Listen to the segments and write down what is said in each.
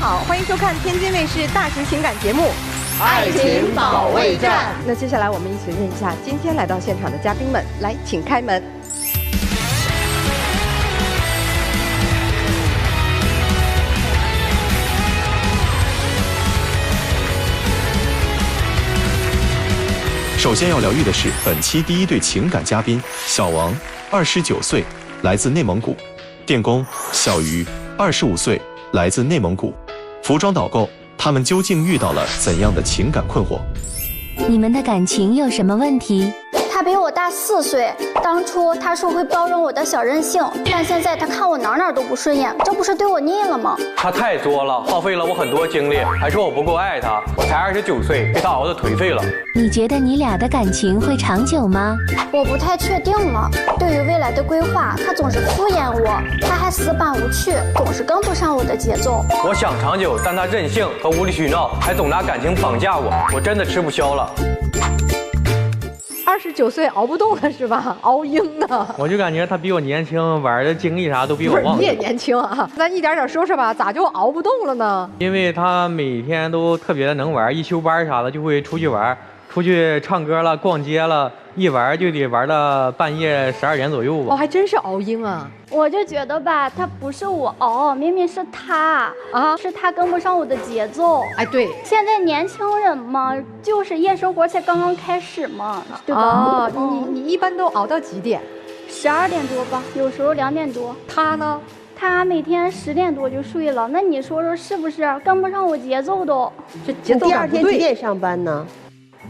好，欢迎收看天津卫视大型情感节目《爱情保卫战》。那接下来我们一起认一下今天来到现场的嘉宾们，来，请开门。首先要疗愈的是本期第一对情感嘉宾小王，29岁，来自内蒙古；电工小鱼，25岁，来自内蒙古。服装导购，他们究竟遇到了怎样的情感困惑？你们的感情有什么问题？他比我大4岁，当初他说会包容我的小任性，但现在他看我哪都不顺眼，这不是对我腻了吗？他太作了，耗费了我很多精力，还说我不够爱他。我才29岁，被他熬得颓废了。你觉得你俩的感情会长久吗？我不太确定了。对于未来的规划，他总是敷衍我，他还死板无趣，总是跟不上我的节奏。我想长久，但他任性和无理取闹，还总拿感情绑架我，我真的吃不消了。29岁熬不动了是吧？熬鹰呢？我就感觉他比我年轻，玩的精力啥都比我旺。你也年轻啊，咱一点点说说吧，咋就熬不动了呢？因为他每天都特别的能玩，一休班啥的就会出去玩，出去唱歌了、逛街了，一玩就得玩到半夜12点左右吧。哦，还真是熬鹰啊！我就觉得吧，他不是我熬，明明是他啊，是他跟不上我的节奏。哎，对，现在年轻人嘛，就是夜生活才刚刚开始嘛，对吧？哦，你一般都熬到几点？12点多吧，有时候2点多。他呢？他每天10点多就睡了，那你说说是不是跟不上我节奏都？这节奏第二天几点上班呢？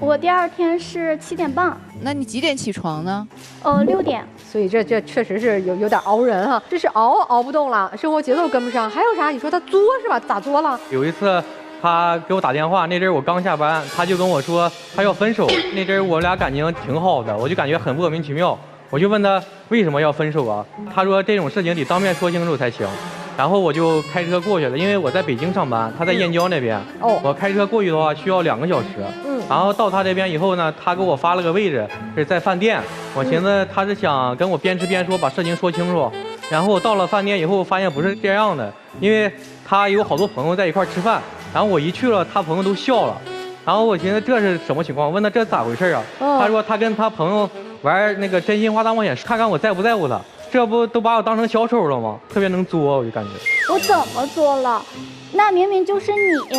我第二天是7点半。那你几点起床呢？6点。所以这确实是有点熬人哈，这是熬不动了，生活节奏跟不上。还有啥？你说他作是吧？咋作了？有一次他给我打电话，那阵我刚下班，他就跟我说他要分手。那阵我俩感情挺好的，我就感觉很莫名其妙。我就问他为什么要分手啊？他说这种事情得当面说清楚才行。然后我就开车过去了，因为我在北京上班，他在燕郊那边。哦，我开车过去的话需要2个小时。然后到他这边以后呢，他给我发了个位置，是在饭店。我寻思他是想跟我边吃边说，把事情说清楚。然后我到了饭店以后，发现不是这样的，因为他有好多朋友在一块吃饭。然后我一去了，他朋友都笑了。然后我寻思这是什么情况？问他这咋回事啊？他说他跟他朋友玩那个真心话大冒险，看看我在不在乎他。这不都把我当成小丑了吗？特别能作，我就感觉。我怎么作了？那明明就是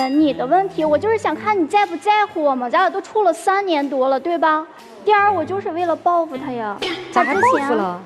你的问题。我就是想看你在不在乎我嘛。咱俩都处了3年多了，对吧？第二，我就是为了报复他呀。咋还报复了？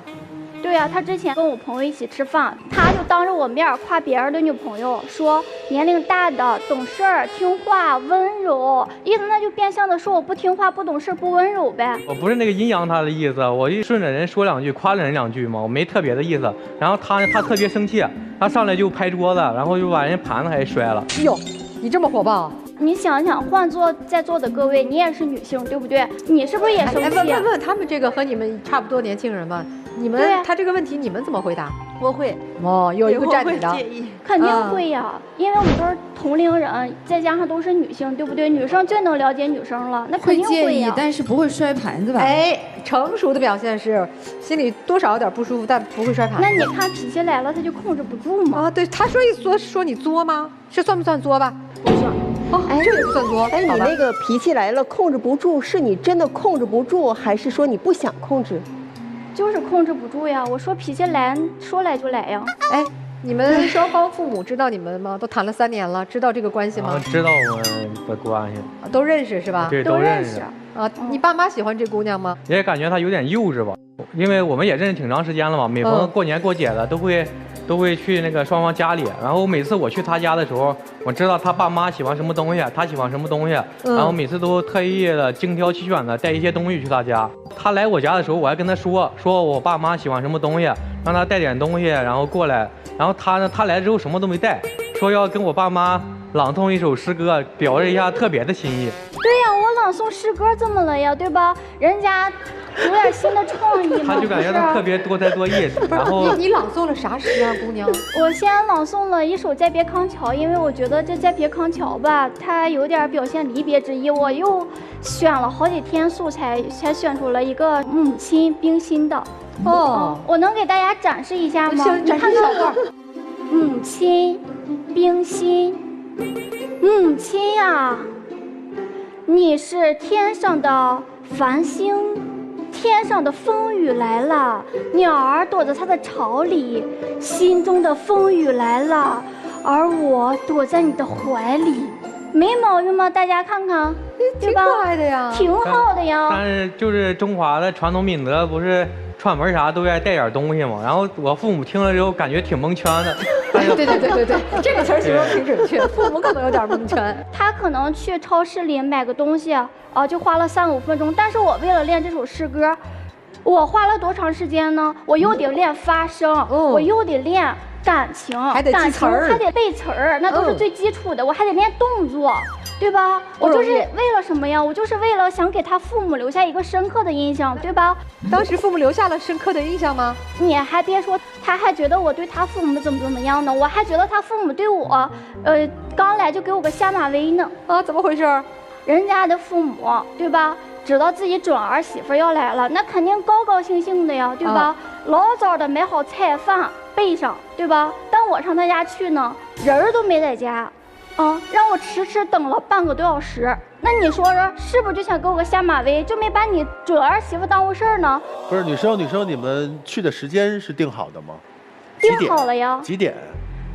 对呀，他之前跟我朋友一起吃饭，他就当着我面夸别人的女朋友，说年龄大的、懂事儿、听话、温柔，意思那就变相的说我不听话、不懂事、不温柔呗。我不是那个阴阳他的意思，我就顺着人说2句，夸了人2句嘛，我没特别的意思。然后他特别生气，他上来就拍桌子，然后就把人盘子还摔了。哟，你这么火爆？你想想，换做在座的各位，你也是女性，对不对？你是不是也生气？问他们这个和你们差不多年轻人嘛？你们他这个问题你们怎么回答？我会哦，有一个站你的，肯定会呀，因为我们都是同龄人，再加上都是女性，对不对？女生最能了解女生了，那肯定会呀。但是不会摔盘子吧？哎，成熟的表现是心里多少有点不舒服，但不会摔盘子。那你看脾气来了，他就控制不住嘛。啊，对，他说说你作吗？这算不算作吧？不算。哦，这也不算作。哎，你那个脾气来了控制不住，是你真的控制不住，还是说你不想控制？就是控制不住呀！我说脾气来，说来就来呀。哎，你们双方父母知道你们吗？都谈了3年了，知道这个关系吗？知道我们的关系，都认识是吧？对，都认识。啊，你爸妈喜欢这姑娘吗？也感觉她有点幼稚吧，因为我们也认识挺长时间了嘛，每逢过年过节的都会去那个双方家里，然后每次我去他家的时候，我知道他爸妈喜欢什么东西，他喜欢什么东西，然后每次都特意的精挑细选的带一些东西去他家。他来我家的时候，我还跟他说我爸妈喜欢什么东西，让他带点东西，然后过来。然后他来之后什么都没带，说要跟我爸妈朗诵一首诗歌，表示一下特别的心意。对呀，我朗诵诗歌怎么了呀？对吧？人家有点新的创意嘛。他就感觉他特别多才多艺。然后你朗诵了啥诗啊，姑娘？我先朗诵了一首《再别康桥》，因为我觉得这《再别康桥》吧，它有点表现离别之意。我又选了好几天素材，才选出了一个母亲冰心的。哦，我能给大家展示一下吗？行，展示小段。母亲冰心，母亲呀，你是天上的繁星，天上的风雨来了，鸟儿躲在它的巢里，心中的风雨来了，而我躲在你的怀里，没毛病吗？大家看看，对吧？挺可爱的呀，挺好的呀。但是就是中华的传统品德，不是串门啥都爱带点东西嘛。然后我父母听了之后，感觉挺蒙圈的。对，这个词儿形容挺准确，父母可能有点蒙圈。他可能去超市里买个东西就花了3、5分钟，但是我为了练这首诗歌，我花了多长时间呢？我又得练发声，我又得练感情，还得记词儿，还得背词儿，那都是最基础的。我还得练动作，对吧？我就是为了什么呀？我就是为了想给他父母留下一个深刻的印象，对吧？当时父母留下了深刻的印象吗？你还别说，他还觉得我对他父母怎么样呢？我还觉得他父母对我，刚来就给我个下马威呢。啊，怎么回事？人家的父母，对吧？知道自己准儿媳妇要来了，那肯定高高兴兴的呀，对吧？老早的买好菜饭备上，对吧？但我上他家去呢，人儿都没在家，让我迟等了半个多小时。那你说说，是不是就想给我个下马威，就没把你准儿媳妇当回事儿呢？不是，女生，你们去的时间是定好的吗？定好了呀。几点？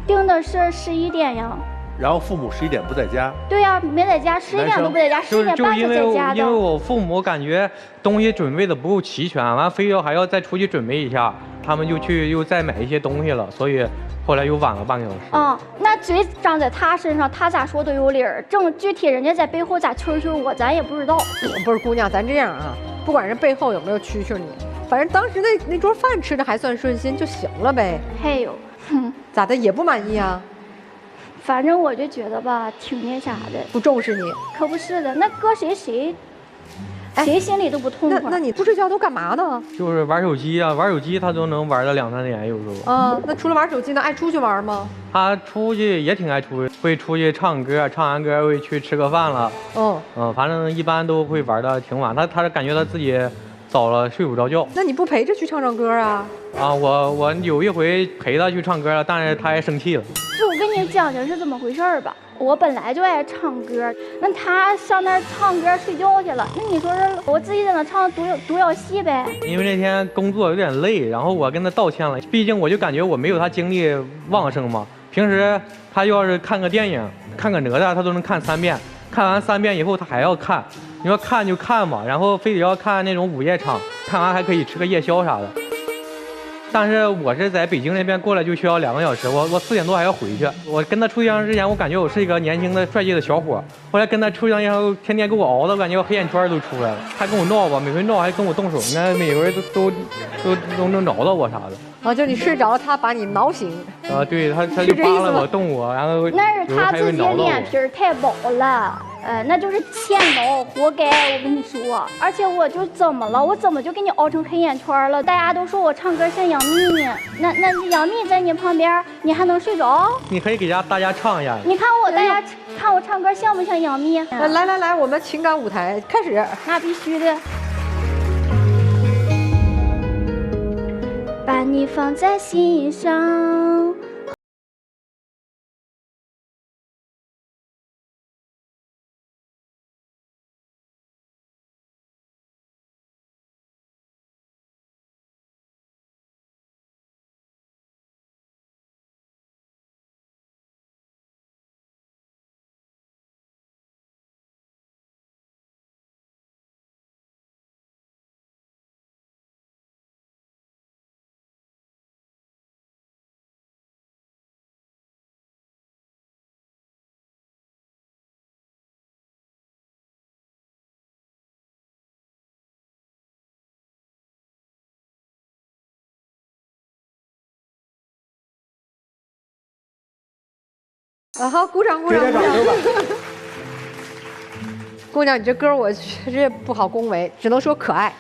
定的是11点呀。然后父母11点不在家。对呀，没在家，11点都不在家，11点半才在家的。因为我父母感觉东西准备的不够齐全，完非要还要再出去准备一下，他们就去又再买一些东西了，所以后来又晚了半个小时。那嘴长在他身上，他咋说都有理儿。具体人家在背后咋蛐蛐我，咱也不知道。不是姑娘，咱这样啊，不管人背后有没有蛐蛐你，反正当时那桌饭吃的还算顺心就行了呗。嘿呦，咋的也不满意啊？反正我就觉得吧，挺那啥的，不重视你。可不是的，那搁谁心里都不痛快。那你不睡觉都干嘛呢？就是玩手机啊，玩手机他都能玩到2、3点，有时候。那除了玩手机呢，爱出去玩吗？他出去也挺爱出去，会出去唱歌，唱完歌会去吃个饭了。反正一般都会玩到挺晚。他感觉他自己早了睡不着觉。那你不陪着去唱歌啊？我有一回陪他去唱歌了，但是他还生气了。就我跟你讲讲是怎么回事吧。我本来就爱唱歌，那他上那儿唱歌睡觉去了，那你说我自己在那唱独角戏呗？因为那天工作有点累，然后我跟他道歉了，毕竟我就感觉我没有他精力旺盛嘛。平时他要是看个电影，看个哪吒，他都能看3遍，看完3遍以后他还要看。你说看就看嘛，然后非得要看那种午夜场，看完还可以吃个夜宵啥的。但是我是在北京那边过来就需要2个小时，我4点多还要回去。我跟他处对象之前，我感觉我是一个年轻的帅气的小伙，后来跟他处对象以后，天天给我熬的，我感觉我黑眼圈都出来了。他跟我闹吧，每回闹还跟我动手，你看每回都能挠到我啥的。就你睡着了，他把你挠醒。对，他就扒拉我动我，然后那是他自己脸皮太薄了。那就是欠挠，活该！我跟你说，而且我就怎么了？我怎么就给你熬成黑眼圈了？大家都说我唱歌像杨幂，那杨幂在你旁边，你还能睡着？你可以给大家唱一下。你看大家看我唱歌像不像杨幂？来，我们情感舞台开始。那必须的。把你放在心上。好，鼓掌！姑娘，你这歌我确实不好恭维，只能说可爱，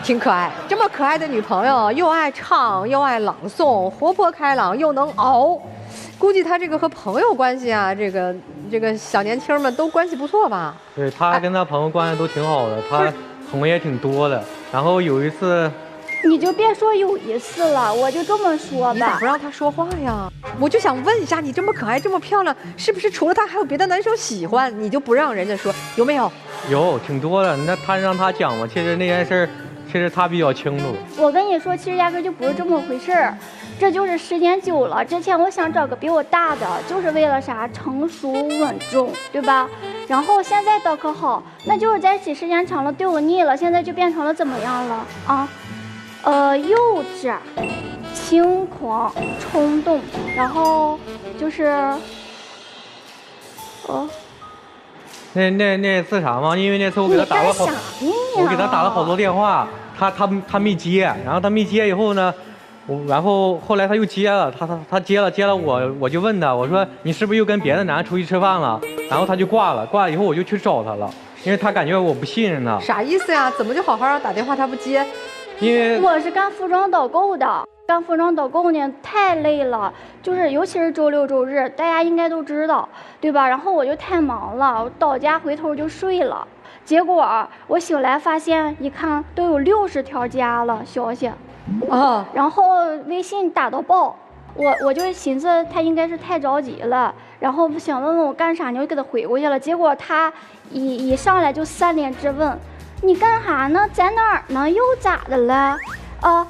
挺可爱。这么可爱的女朋友，又爱唱，又爱朗诵，活泼开朗，又能熬。估计她这个和朋友关系啊，这个小年轻们都关系不错吧？对，她跟她朋友关系都挺好的，她朋友也挺多的。然后有一次，你就别说有一次了，我就这么说吧你咋不。让他说话呀？我就想问一下，你这么可爱，这么漂亮，是不是除了他还有别的男生喜欢？你就不让人家说，有没有？有挺多的，那他让他讲嘛，其实那件事儿，其实他比较清楚。我跟你说，其实压根就不是这么回事儿，这就是时间久了。之前我想找个比我大的，就是为了啥？成熟稳重，对吧？然后现在倒可好，那就是在一起时间长了，对我腻了，现在就变成了怎么样了啊？幼稚、轻狂、冲动，然后就是，那次啥嘛？因为那次我给他打了好，我给他打了好多电话，他没接，然后他没接以后呢，然后后来他又接了，他接了我就问他，我说你是不是又跟别的男的出去吃饭了？然后他就挂了以后我就去找他了，因为他感觉我不信任他。啥意思呀？怎么就好好让打电话他不接？因为我是干服装导购的，干服装导购呢太累了，就是尤其是周六周日，大家应该都知道，对吧？然后我就太忙了，我到家回头就睡了。结果我醒来发现，一看都有60条加了消息，然后微信打到爆，我就寻思他应该是太着急了，然后想问问我干啥呢，我就给他回过去了。结果他一上来就3连质问。你干啥呢？在哪儿呢？又咋的了？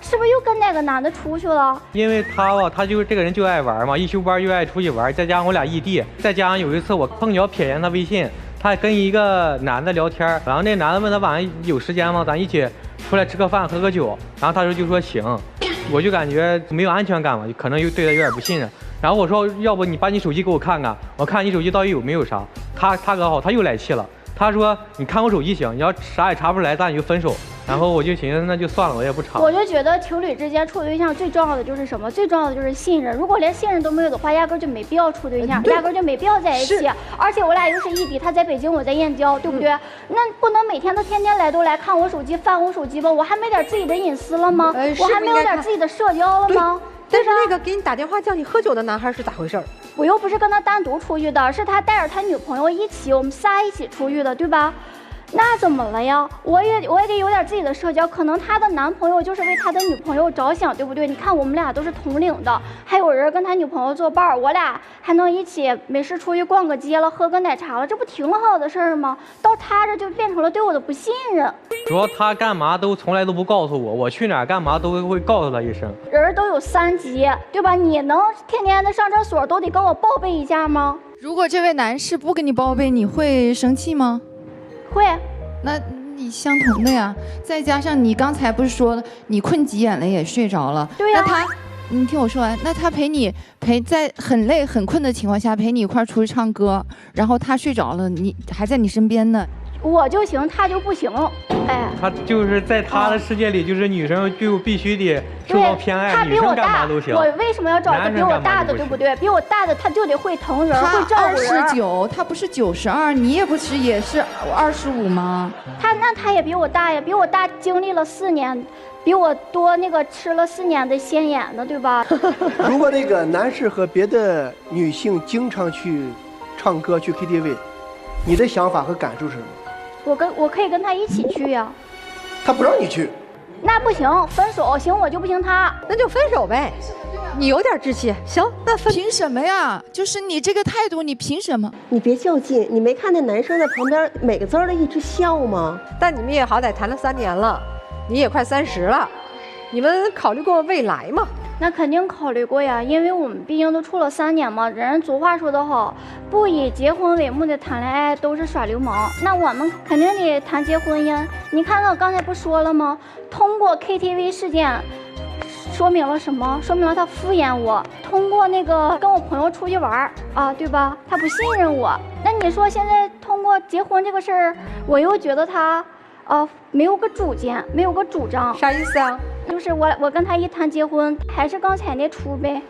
是不是又跟哪个男的出去了？因为他吧，他就是这个人就爱玩嘛，一休班就爱出去玩，再加上我俩异地，再加上有一次我碰巧瞥见他微信，他跟一个男的聊天，然后那男的问他晚上有时间吗？咱一起出来吃个饭喝个酒，然后他就说行，我就感觉没有安全感嘛，可能又对他有点不信任。然后我说要不你把你手机给我看看，我看你手机到底有没有啥。他可好，他又来气了。他说：“你看我手机行，你要啥也查不出来，咱你就分手。”然后我就寻思，那就算了，我也不查。我就觉得情侣之间处对象最重要的就是什么？最重要的就是信任。如果连信任都没有的话，压根就没必要处对象，压根就没必要在一起。而且我俩又是异地，他在北京，我在燕郊，对不对？那不能每天都天天来都来看我手机、翻我手机吧？我还没点自己的隐私了吗？我还没有点自己的社交了吗？但是那个给你打电话叫你喝酒的男孩是咋回事？我又不是跟他单独出去的，是他带着他女朋友一起，我们仨一起出去的，对吧？那怎么了呀？我也得有点自己的社交，可能他的男朋友就是为他的女朋友着想，对不对？你看我们俩都是同龄的，还有人跟他女朋友作伴，我俩还能一起没事出去逛个街了，喝个奶茶了，这不挺好的事儿吗？到他这就变成了对我的不信任。主要他干嘛都从来都不告诉我，我去哪儿干嘛都会告诉他一声。人都有3级，对吧？你能天天的上厕所都得跟我报备一下吗？如果这位男士不跟你报备，你会生气吗？会。那你相同的呀，再加上你刚才不是说了，你困急眼了也睡着了，对呀。那他，你听我说完，那他陪在很累很困的情况下陪你一块出去唱歌，然后他睡着了，你还在你身边呢。我就行，他就不行。哎，他就是在他的世界里，就是女生就必须得受到偏爱，女生干嘛都行。我为什么要找一个比我大的，对不对？比我大的他就得会疼人，会照顾人。29，他不是92，你也不是也是25吗？他也比我大呀，比我大经历了4年，比我多那个吃了4年的鲜盐呢，对吧？如果那个男士和别的女性经常去唱歌去 KTV， 你的想法和感受是什么？我可以跟他一起去呀。他不让你去，那不行，分手行我就不行他，那就分手呗。你有点志气，行，那分。凭什么呀？就是你这个态度，你凭什么？你别较劲，你没看那男生在旁边每个字儿的一直笑吗？但你们也好歹谈了3年了，你也快30了，你们考虑过未来吗？那肯定考虑过呀，因为我们毕竟都处了3年嘛。人俗话说得好，不以结婚为目的谈恋爱都是耍流氓。那我们肯定得谈结婚呀。你看看我刚才不说了吗？通过 KTV 事件，说明了什么？说明了他敷衍我。通过那个跟我朋友出去玩啊，对吧？他不信任我。那你说现在通过结婚这个事儿，我又觉得他没有个主见，没有个主张。啥意思啊？就是我跟他一谈结婚，还是刚才那出呗。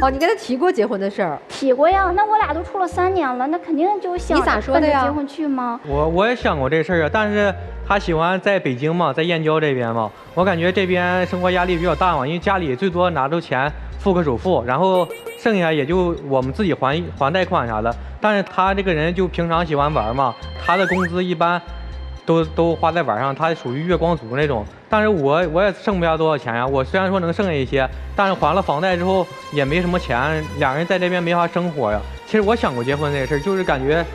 哦，你跟他提过结婚的事儿？提过呀，那我俩都处了3年了，那肯定就想你咋说的呀？结婚去吗？我也想过这事儿啊，但是他喜欢在北京嘛，在燕郊这边嘛，我感觉这边生活压力比较大嘛，因为家里最多拿着钱付个首付，然后剩下也就我们自己还贷款啥的。但是他这个人就平常喜欢玩嘛，他的工资一般都花在玩上，他属于月光族那种。但是我也剩不下多少钱呀。我虽然说能剩下一些，但是还了房贷之后也没什么钱，两个人在这边没法生活呀。其实我想过结婚这个事儿，就是感觉，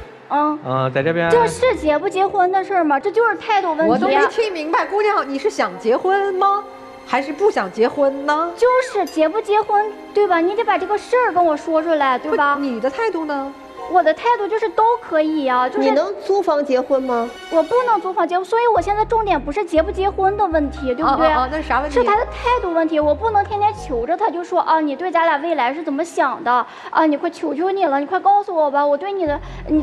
在这边这是结不结婚的事儿吗？这就是态度问题。我都没听明白，姑娘，你是想结婚吗？还是不想结婚呢？就是结不结婚，对吧？你得把这个事儿跟我说出来，对吧？你的态度呢？我的态度就是都可以呀，就是你能租房结婚吗？我不能租房结婚，所以我现在重点不是结不结婚的问题，对不对？那是啥问题？是他的态度问题。我不能天天求着他，就说啊，你对咱俩未来是怎么想的啊？你快求求你了，你快告诉我吧，我对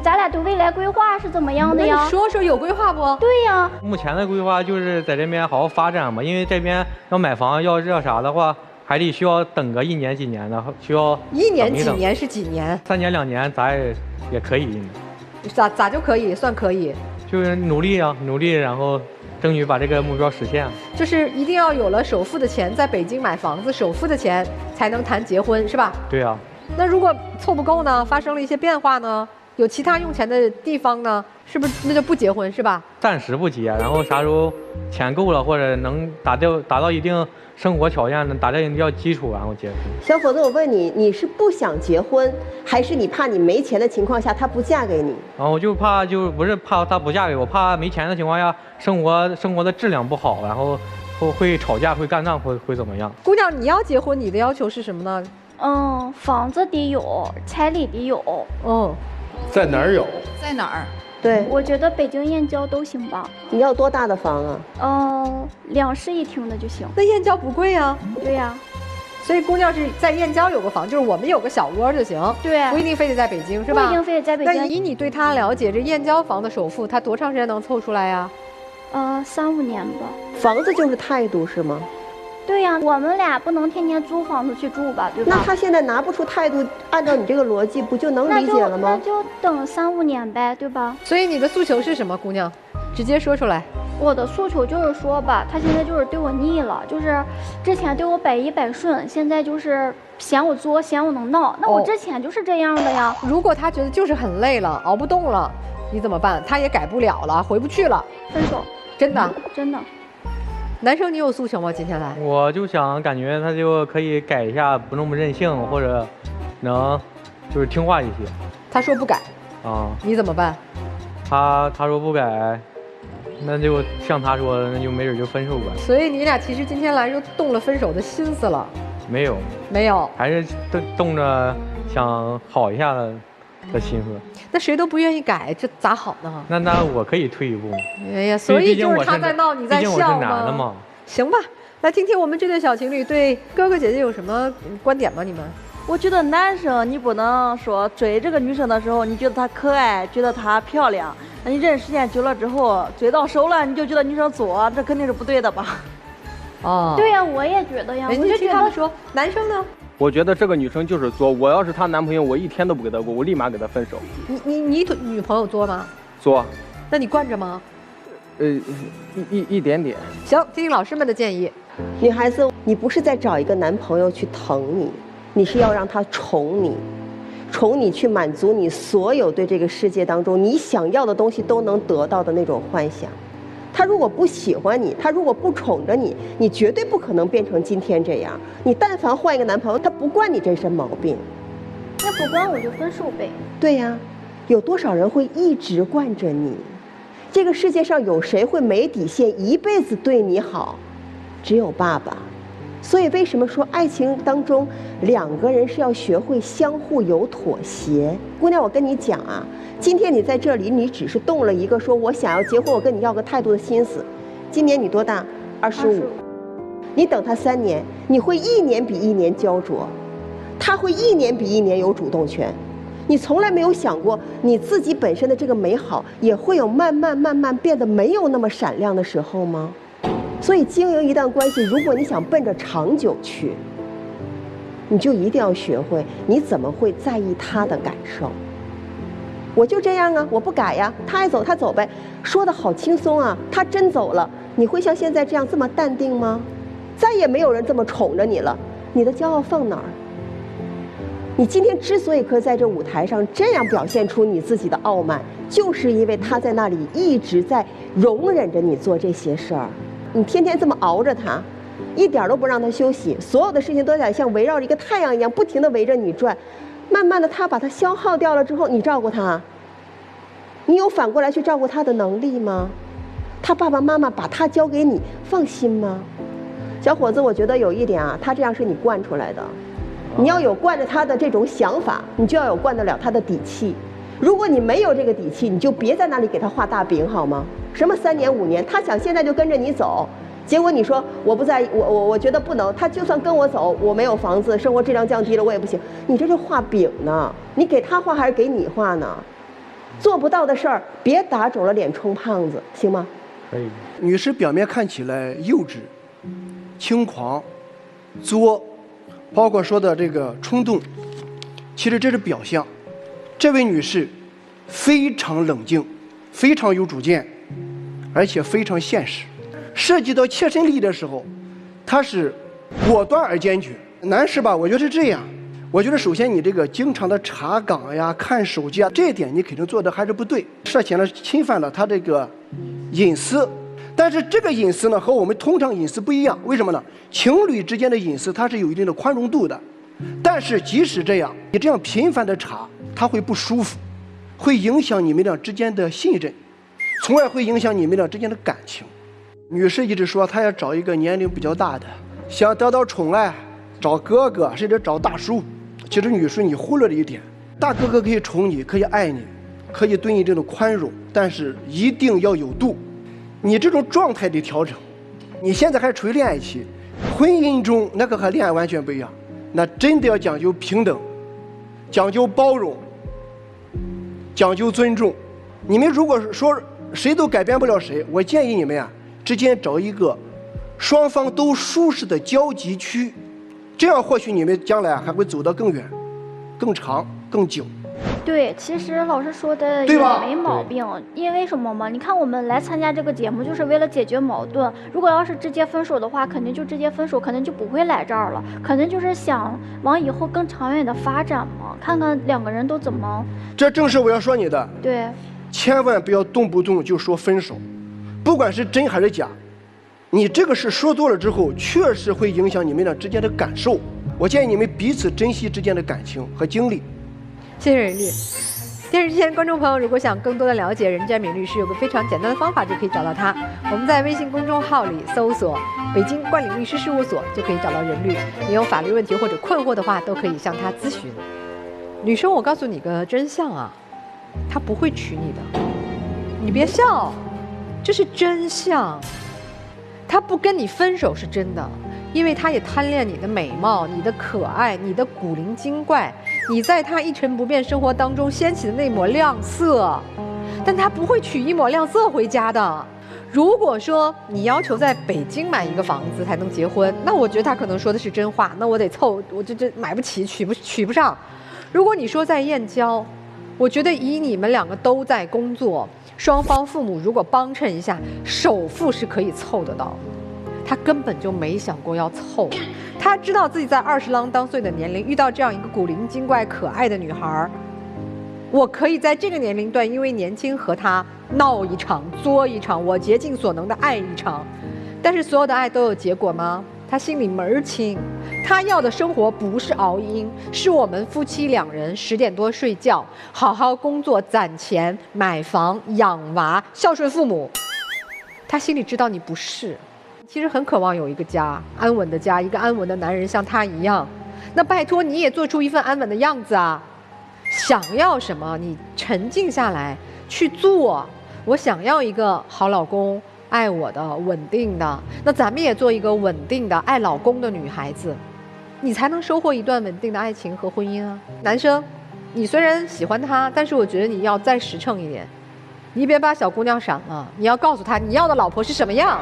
咱俩对未来规划是怎么样的呀？你说说有规划不？对呀，目前的规划就是在这边好好发展嘛，因为这边要买房要啥的话。还得需要等个1年几年的，需要1年几年是几年？3年2年，咱也可以。咋就可以？算可以？就是努力啊，努力，然后争取把这个目标实现。就是一定要有了首付的钱，在北京买房子，首付的钱才能谈结婚，是吧？对啊。那如果凑不够呢？发生了一些变化呢？有其他用钱的地方呢？是不是那就不结婚是吧？暂时不结，然后啥时候钱够了或者能达到一定生活条件，能达到一定基础，然后结婚。小伙子，我问你，你是不想结婚，还是你怕你没钱的情况下他不嫁给你？然后我就怕，不是怕他不嫁给我，怕没钱的情况下生活的质量不好，然后会吵架，会干仗，会怎么样？姑娘，你要结婚，你的要求是什么呢？房子得有，彩礼得有。在哪儿有？在哪儿？对，我觉得北京燕郊都行吧。你要多大的房啊？2室1厅的就行。那燕郊不贵啊。对呀。所以姑娘是在燕郊有个房，就是我们有个小窝就行。对。不一定非得在北京，是吧？不一定非得在北京。但以你对他了解，这燕郊房的首付，他多长时间能凑出来呀？3、5年吧。房子就是态度是吗？对呀，我们俩不能天天租房子去住吧，对吧？那他现在拿不出态度，按照你这个逻辑，不就能理解了吗？那就等3、5年呗，对吧？所以你的诉求是什么，姑娘？直接说出来。我的诉求就是说吧，他现在就是对我腻了，就是之前对我百依百顺，现在就是嫌我作，嫌我能闹。那我之前就是这样的呀。如果他觉得就是很累了，熬不动了，你怎么办？他也改不了了，回不去了，分手。真的？真的。男生，你有诉求吗？今天来，我就想感觉他就可以改一下，不那么任性，或者能就是听话一些。他说不改啊，你怎么办？他说不改，那就像他说的，那就没准就分手吧。所以你俩其实今天来就动了分手的心思了？没有，没有，还是动着想好一下的心思。那谁都不愿意改，这咋好呢？那我可以退一步。哎呀，所以就是他在闹，你在笑吗？毕竟我是男的嘛。行吧，来听听我们这对小情侣对哥哥姐姐有什么观点吗？你们？我觉得男生你不能说追这个女生的时候，你觉得她可爱，觉得她漂亮，那你认识时间久了之后，追到手了，你就觉得女生作，这肯定是不对的吧？对呀，我也觉得呀。我就觉得他们说，男生呢？我觉得这个女生就是作，我要是她男朋友，我一天都不给她过，我立马给她分手。你女朋友作吗？作。那你惯着吗？一点点。行，听听老师们的建议。女孩子，你不是在找一个男朋友去疼你，你是要让他宠你，宠你去满足你所有对这个世界当中你想要的东西都能得到的那种幻想。他如果不喜欢你，他如果不宠着你，你绝对不可能变成今天这样。你但凡换一个男朋友，他不惯你这身毛病，那不惯我就分手呗。对呀，有多少人会一直惯着你？这个世界上有谁会没底线一辈子对你好？只有爸爸。所以为什么说爱情当中两个人是要学会相互有妥协？姑娘，我跟你讲啊，今天你在这里，你只是动了一个说我想要结婚，我跟你要个态度的心思。今年你多大？25。你等他3年，你会1年比1年焦灼，他会1年比1年有主动权。你从来没有想过你自己本身的这个美好也会有慢慢变得没有那么闪亮的时候吗？所以经营一段关系，如果你想奔着长久去，你就一定要学会你怎么会在意他的感受。我就这样啊，我不改呀，他爱走他走呗，说的好轻松啊。他真走了，你会像现在这样这么淡定吗？再也没有人这么宠着你了，你的骄傲放哪儿？你今天之所以可以在这舞台上这样表现出你自己的傲慢，就是因为他在那里一直在容忍着你做这些事儿。你天天这么熬着他，一点都不让他休息，所有的事情都得像围绕着一个太阳一样，不停地围着你转。慢慢的，他把他消耗掉了之后，你照顾他，你有反过来去照顾他的能力吗？他爸爸妈妈把他交给你，放心吗？小伙子，我觉得有一点啊，他这样是你惯出来的。你要有惯着他的这种想法，你就要有惯得了他的底气。如果你没有这个底气，你就别在那里给他画大饼，好吗？什么3年5年，他想现在就跟着你走，结果你说我不在意，我觉得不能，他就算跟我走，我没有房子，生活质量降低了，我也不行。你这是画饼呢，你给他画还是给你画呢？做不到的事儿，别打肿了脸充胖子，行吗？可以。女士表面看起来幼稚、轻狂、作，包括说的这个冲动，其实这是表象。这位女士非常冷静，非常有主见，而且非常现实。涉及到切身利益的时候，她是果断而坚决。男士吧，我觉得是这样。我觉得首先你这个经常的查岗呀、看手机啊，这一点你肯定做的还是不对，涉嫌了侵犯了他这个隐私。但是这个隐私呢，和我们通常隐私不一样，为什么呢？情侣之间的隐私它是有一定的宽容度的。但是即使这样，你这样频繁的查，他会不舒服，会影响你们俩之间的信任，从而会影响你们俩之间的感情。女士一直说她要找一个年龄比较大的，想得到宠爱，找哥哥甚至找大叔。其实女士你忽略了一点，大哥哥可以宠你，可以爱你，可以对你这种宽容，但是一定要有度。你这种状态的调整，你现在还处于恋爱期，婚姻中那个和恋爱完全不一样，那真的要讲究平等，讲究包容，讲究尊重。你们如果说谁都改变不了谁，我建议你们啊，之间找一个双方都舒适的交集区，这样或许你们将来还会走得更远、更长、更久。对，其实老师说的也没毛病，因为什么嘛？你看我们来参加这个节目，就是为了解决矛盾。如果要是直接分手的话，肯定就直接分手，可能就不会来这儿了。可能就是想往以后更长远的发展嘛，看看两个人都怎么。这正是我要说你的。对，千万不要动不动就说分手，不管是真还是假，你这个事说多了之后，确实会影响你们俩之间的感受。我建议你们彼此珍惜之间的感情和经历。谢谢任律。电视机前观众朋友，如果想更多的了解任占敏律师，有个非常简单的方法就可以找到他。我们在微信公众号里搜索“北京冠领律师事务所”，就可以找到任律。你有法律问题或者困惑的话，都可以向他咨询。女生，我告诉你个真相啊，他不会娶你的。你别笑，这是真相。他不跟你分手是真的，因为他也贪恋你的美貌、你的可爱、你的古灵精怪，你在他一成不变生活当中掀起的那抹亮色，但他不会娶一抹亮色回家的。如果说你要求在北京买一个房子才能结婚，那我觉得他可能说的是真话，那我得凑，我这买不起，娶不上。如果你说在燕郊，我觉得以你们两个都在工作，双方父母如果帮衬一下，首付是可以凑得到。他根本就没想过要凑，他知道自己在20啷当岁的年龄遇到这样一个古灵精怪可爱的女孩，我可以在这个年龄段因为年轻和她闹一场作一场，我竭尽所能的爱一场。但是所有的爱都有结果吗？他心里门儿清，他要的生活不是熬鹰，是我们夫妻2人10点多睡觉，好好工作攒钱买房养娃孝顺父母。他心里知道你不是，其实很渴望有一个家，安稳的家，一个安稳的男人像他一样。那拜托你也做出一份安稳的样子啊！想要什么你沉静下来去做。我想要一个好老公，爱我的稳定的，那咱们也做一个稳定的爱老公的女孩子，你才能收获一段稳定的爱情和婚姻啊。男生，你虽然喜欢他，但是我觉得你要再实诚一点，你别把小姑娘闪了，你要告诉她你要的老婆是什么样。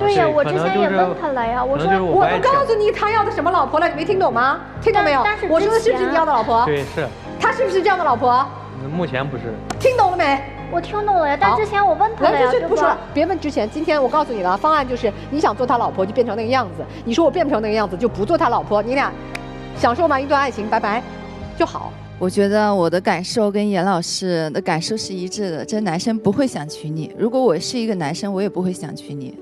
对呀，我之前也问他了呀，我说我不告诉你他要的什么老婆了，你没听懂吗？听懂没有？我说的是不是你要的老婆？对，是。他是不是这样的老婆？目前不是。听懂了没？我听懂了呀，但之前我问他了呀，不说了，别问之前。今天我告诉你了，方案就是你想做他老婆就变成那个样子，你说我变不成那个样子就不做他老婆，你俩享受完一段爱情，拜拜就好。我觉得我的感受跟严老师的感受是一致的，这男生不会想娶你。如果我是一个男生，我也不会想娶你。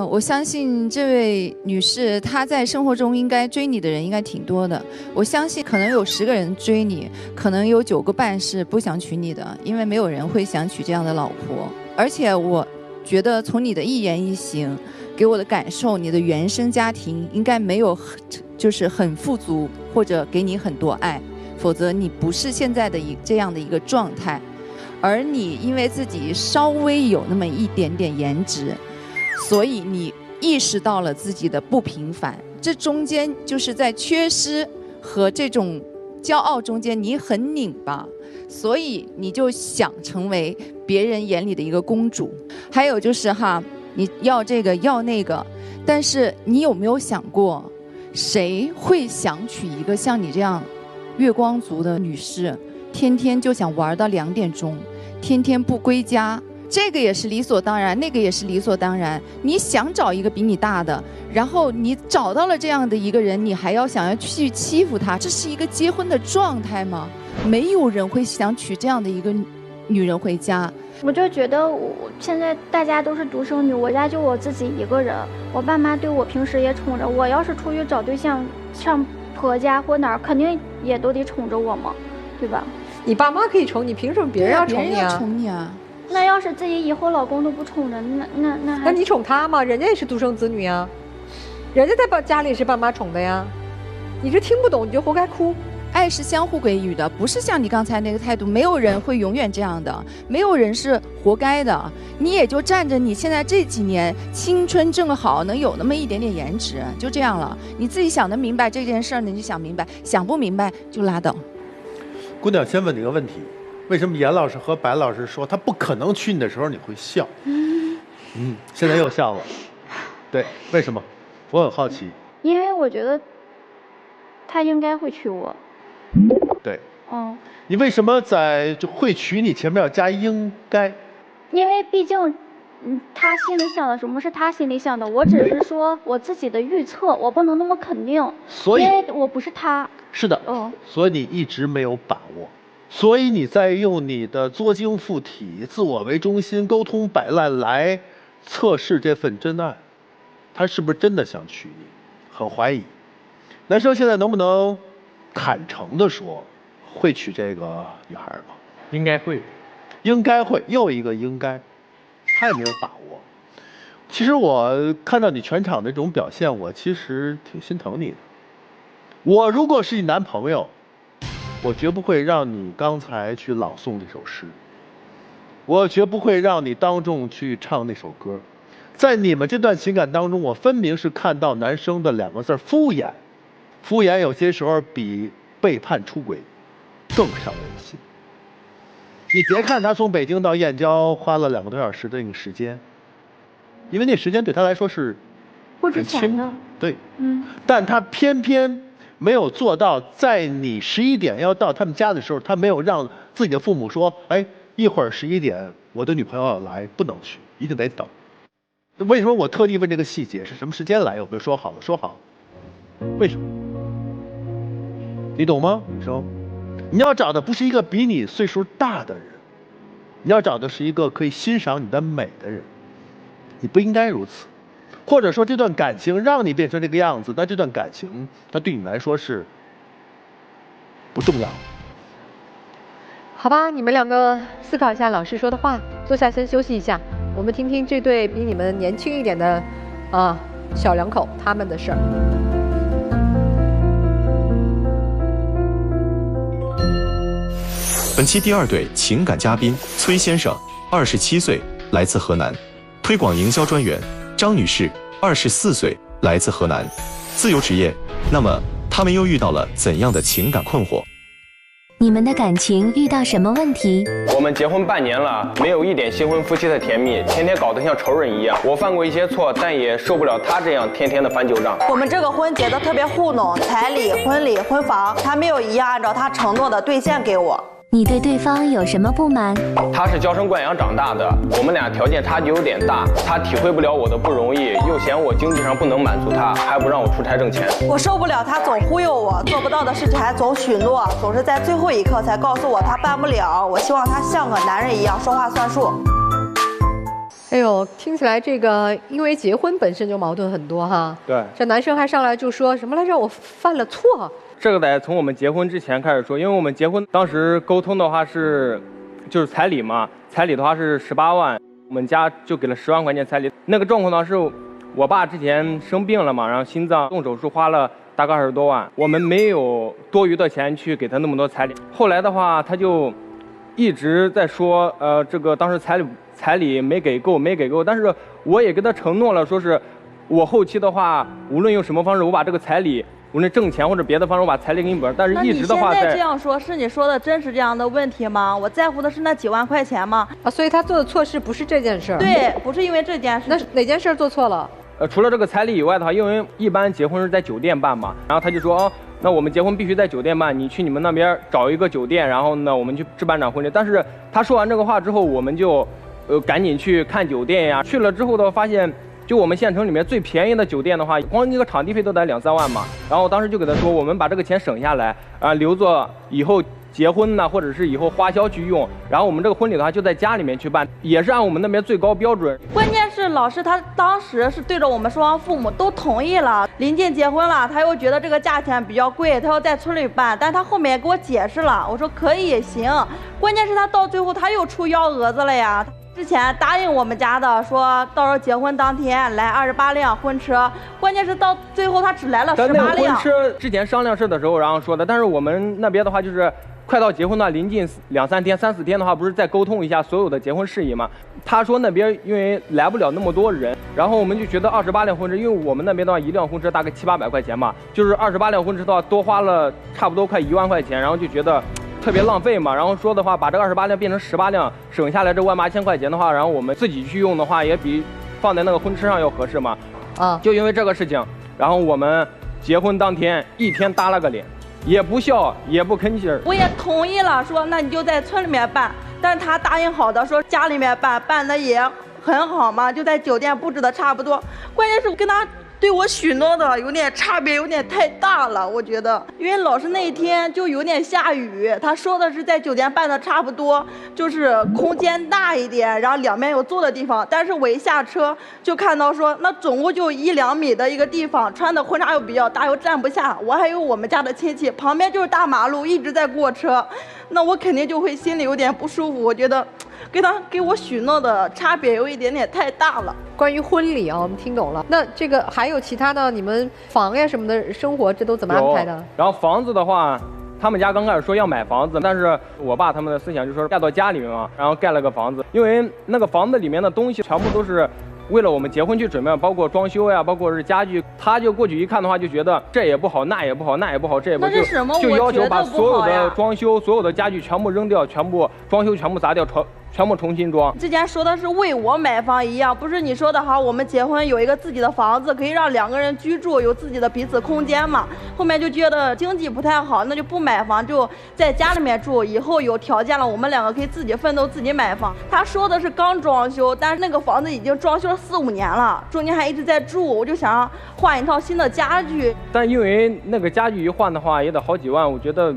我相信这位女士她在生活中应该追你的人应该挺多的。我相信可能有10个人追你，可能有9个半是不想娶你的，因为没有人会想娶这样的老婆。而且我觉得从你的一言一行给我的感受，你的原生家庭应该没有就是很富足，或者给你很多爱，否则你不是现在的这样的一个状态。而你因为自己稍微有那么一点点颜值，所以你意识到了自己的不平凡，这中间就是在缺失和这种骄傲中间你很拧巴，所以你就想成为别人眼里的一个公主。还有就是你要这个要那个，但是你有没有想过，谁会想娶一个像你这样月光族的女士，天天就想玩到2点钟，天天不归家，这个也是理所当然，那个也是理所当然。你想找一个比你大的，然后你找到了这样的一个人，你还想要去欺负他，这是一个结婚的状态吗？没有人会想娶这样的一个女人回家。我就觉得现在大家都是独生女，我家就我自己一个人，我爸妈对我平时也宠着，我要是出去找对象，上婆家或哪儿，肯定也都得宠着我嘛，对吧？你爸妈可以宠你，凭什么别人要宠你啊？别人要宠你啊！那要是自己以后老公都不宠着，那你宠他吗？人家也是独生子女呀，人家在家里是爸妈宠的呀。你这听不懂，你就活该哭。爱是相互给予的，不是像你刚才那个态度，没有人会永远这样的，没有人是活该的。你也就占着你现在这几年青春正好，能有那么一点点颜值，就这样了。你自己想得明白这件事儿，你就想明白；想不明白就拉倒。姑娘，先问你个问题：为什么严老师和白老师说他不可能娶你的时候你会笑？现在又笑了。对，为什么？我很好奇。因为我觉得他应该会娶我。对。你为什么在就会娶你前面要加应该？因为毕竟，他心里想的什么是他心里想的，我只是说我自己的预测，我不能那么肯定。所以，因为我不是他。是的。所以你一直没有把握，所以你在用你的作精附体、自我为中心、沟通摆烂来测试这份真爱，他是不是真的想娶你？很怀疑。男生现在能不能坦诚地说，会娶这个女孩吗？应该会，应该会，又一个应该，他也没有把握。其实我看到你全场的这种表现，我其实挺心疼你的。我如果是你男朋友，我绝不会让你刚才去朗诵这首诗，我绝不会让你当众去唱那首歌。在你们这段情感当中，我分明是看到男生的2个字：敷衍。敷衍有些时候比背叛出轨更伤人心。你别看他从北京到燕郊花了2个多小时的那个时间，因为那时间对他来说是不值钱的。对，但他偏偏没有做到，在你11点要到他们家的时候，他没有让自己的父母说：“哎，一会儿11点我的女朋友要来，不能去，一定得等。”为什么我特地问这个细节？是什么时间来？有没有说好了？说好。为什么？你懂吗，女生？你要找的不是一个比你岁数大的人，你要找的是一个可以欣赏你的美的人。你不应该如此，或者说这段感情让你变成这个样子，但这段感情它对你来说是不重要。好吧，你们2个思考一下老师说的话，坐下先休息一下，我们听听这对比你们年轻一点的小两口他们的事儿。本期第2对情感嘉宾崔先生，27岁，来自河南；推广营销专员张女士，24岁，来自河南，自由职业。那么他们又遇到了怎样的情感困惑？你们的感情遇到什么问题？我们结婚半年了，没有一点新婚夫妻的甜蜜，天天搞得像仇人一样。我犯过一些错，但也受不了他这样天天的翻旧账。我们这个婚结得特别糊弄，彩礼、婚礼、婚房，他没有一样按照他承诺的兑现给我。你对对方有什么不满？他是娇生惯养长大的，我们俩条件差距有点大，他体会不了我的不容易，又嫌我经济上不能满足他，还不让我出差挣钱。我受不了他总忽悠我，做不到的事情还总许诺，总是在最后一刻才告诉我他办不了。我希望他像个男人一样说话算数。哎呦，听起来这个因为结婚本身就矛盾很多哈。对，这男生还上来就说什么来着？我犯了错。这个得从我们结婚之前开始说，因为我们结婚当时沟通的话是，就是彩礼嘛，彩礼的话是18万，我们家就给了10万块钱彩礼。那个状况呢是，我爸之前生病了嘛，然后心脏动手术花了大概20多万，我们没有多余的钱去给他那么多彩礼。后来的话，他就一直在说，这个当时彩礼没给够，但是我也跟他承诺了，说是我后期的话，无论用什么方式，我把这个彩礼，无论挣钱或者别的方式，我把彩礼给你补。但是一直的话，那你现在这样说，是你说的真是这样的问题吗？我在乎的是那几万块钱吗？啊，所以他做的错事不是这件事儿。对，不是因为这件事。那哪件事做错了？除了这个彩礼以外的话，因为一般结婚是在酒店办嘛，然后他就说，哦，那我们结婚必须在酒店办，你去你们那边找一个酒店，然后呢，我们去置办场婚礼。但是他说完这个话之后，我们就，赶紧去看酒店呀。去了之后的话，发现就我们县城里面最便宜的酒店的话，光那个场地费都得2、3万嘛。然后当时就给他说，我们把这个钱省下来，留作以后结婚呢，或者是以后花销去用。然后我们这个婚礼的话，就在家里面去办，也是按我们那边最高标准。关键是老师他当时是对着我们双方父母都同意了，临近结婚了，他又觉得这个价钱比较贵，他要在村里办，但他后面给我解释了，我说可以也行。关键是他到最后他又出幺蛾子了呀。之前答应我们家的，说到时候结婚当天来28辆婚车，关键是到最后他只来了18辆。婚车之前商量事的时候，然后说的，但是我们那边的话就是快到结婚的临近2、3天、3、4天的话，不是再沟通一下所有的结婚事宜吗？他说那边因为来不了那么多人，然后我们就觉得28辆婚车，因为我们那边的话一辆婚车大概700、800块钱嘛，就是28辆婚车的话多花了差不多快1万块钱，然后就觉得特别浪费嘛，然后说的话把这个28辆变成18辆，省下来这18000块钱的话，然后我们自己去用的话，也比放在那个婚车上要合适嘛。就因为这个事情，然后我们结婚当天一天耷拉个脸，也不笑也不吭气儿。我也同意了，说那你就在村里面办，但是他答应好的，说家里面办的也很好嘛，就在酒店布置的差不多。关键是跟他对我许诺的有点差别，有点太大了，我觉得，因为老师那一天就有点下雨，他说的是在酒店办的差不多，就是空间大一点，然后两边有坐的地方，但是我一下车就看到说，那总共就1、2米的一个地方，穿的婚纱又比较大，又站不下，我还有我们家的亲戚，旁边就是大马路，一直在过车，那我肯定就会心里有点不舒服，我觉得跟他给我许诺的差别有一点点太大了。关于婚礼啊，我们听懂了。那这个还有其他的，你们房呀什么的生活，这都怎么安排的？然后房子的话，他们家刚开始说要买房子，但是我爸他们的思想就是说盖到家里面嘛，然后盖了个房子，因为那个房子里面的东西全部都是为了我们结婚去准备，包括装修呀，包括是家具。他就过去一看的话，就觉得这也不好，那也不好，那也不好，这也不好，就要求把所有的装修、所有的家具全部扔掉，全部装修全部砸掉，全部重新装。之前说的是为我买房一样，不是你说的好，我们结婚有一个自己的房子，可以让2个人居住，有自己的彼此空间嘛。后面就觉得经济不太好，那就不买房，就在家里面住。以后有条件了，我们2个可以自己奋斗，自己买房。他说的是刚装修，但是那个房子已经装修了4、5年了，中间还一直在住。我就想换一套新的家具，但因为那个家具一换的话也得好几万，我觉得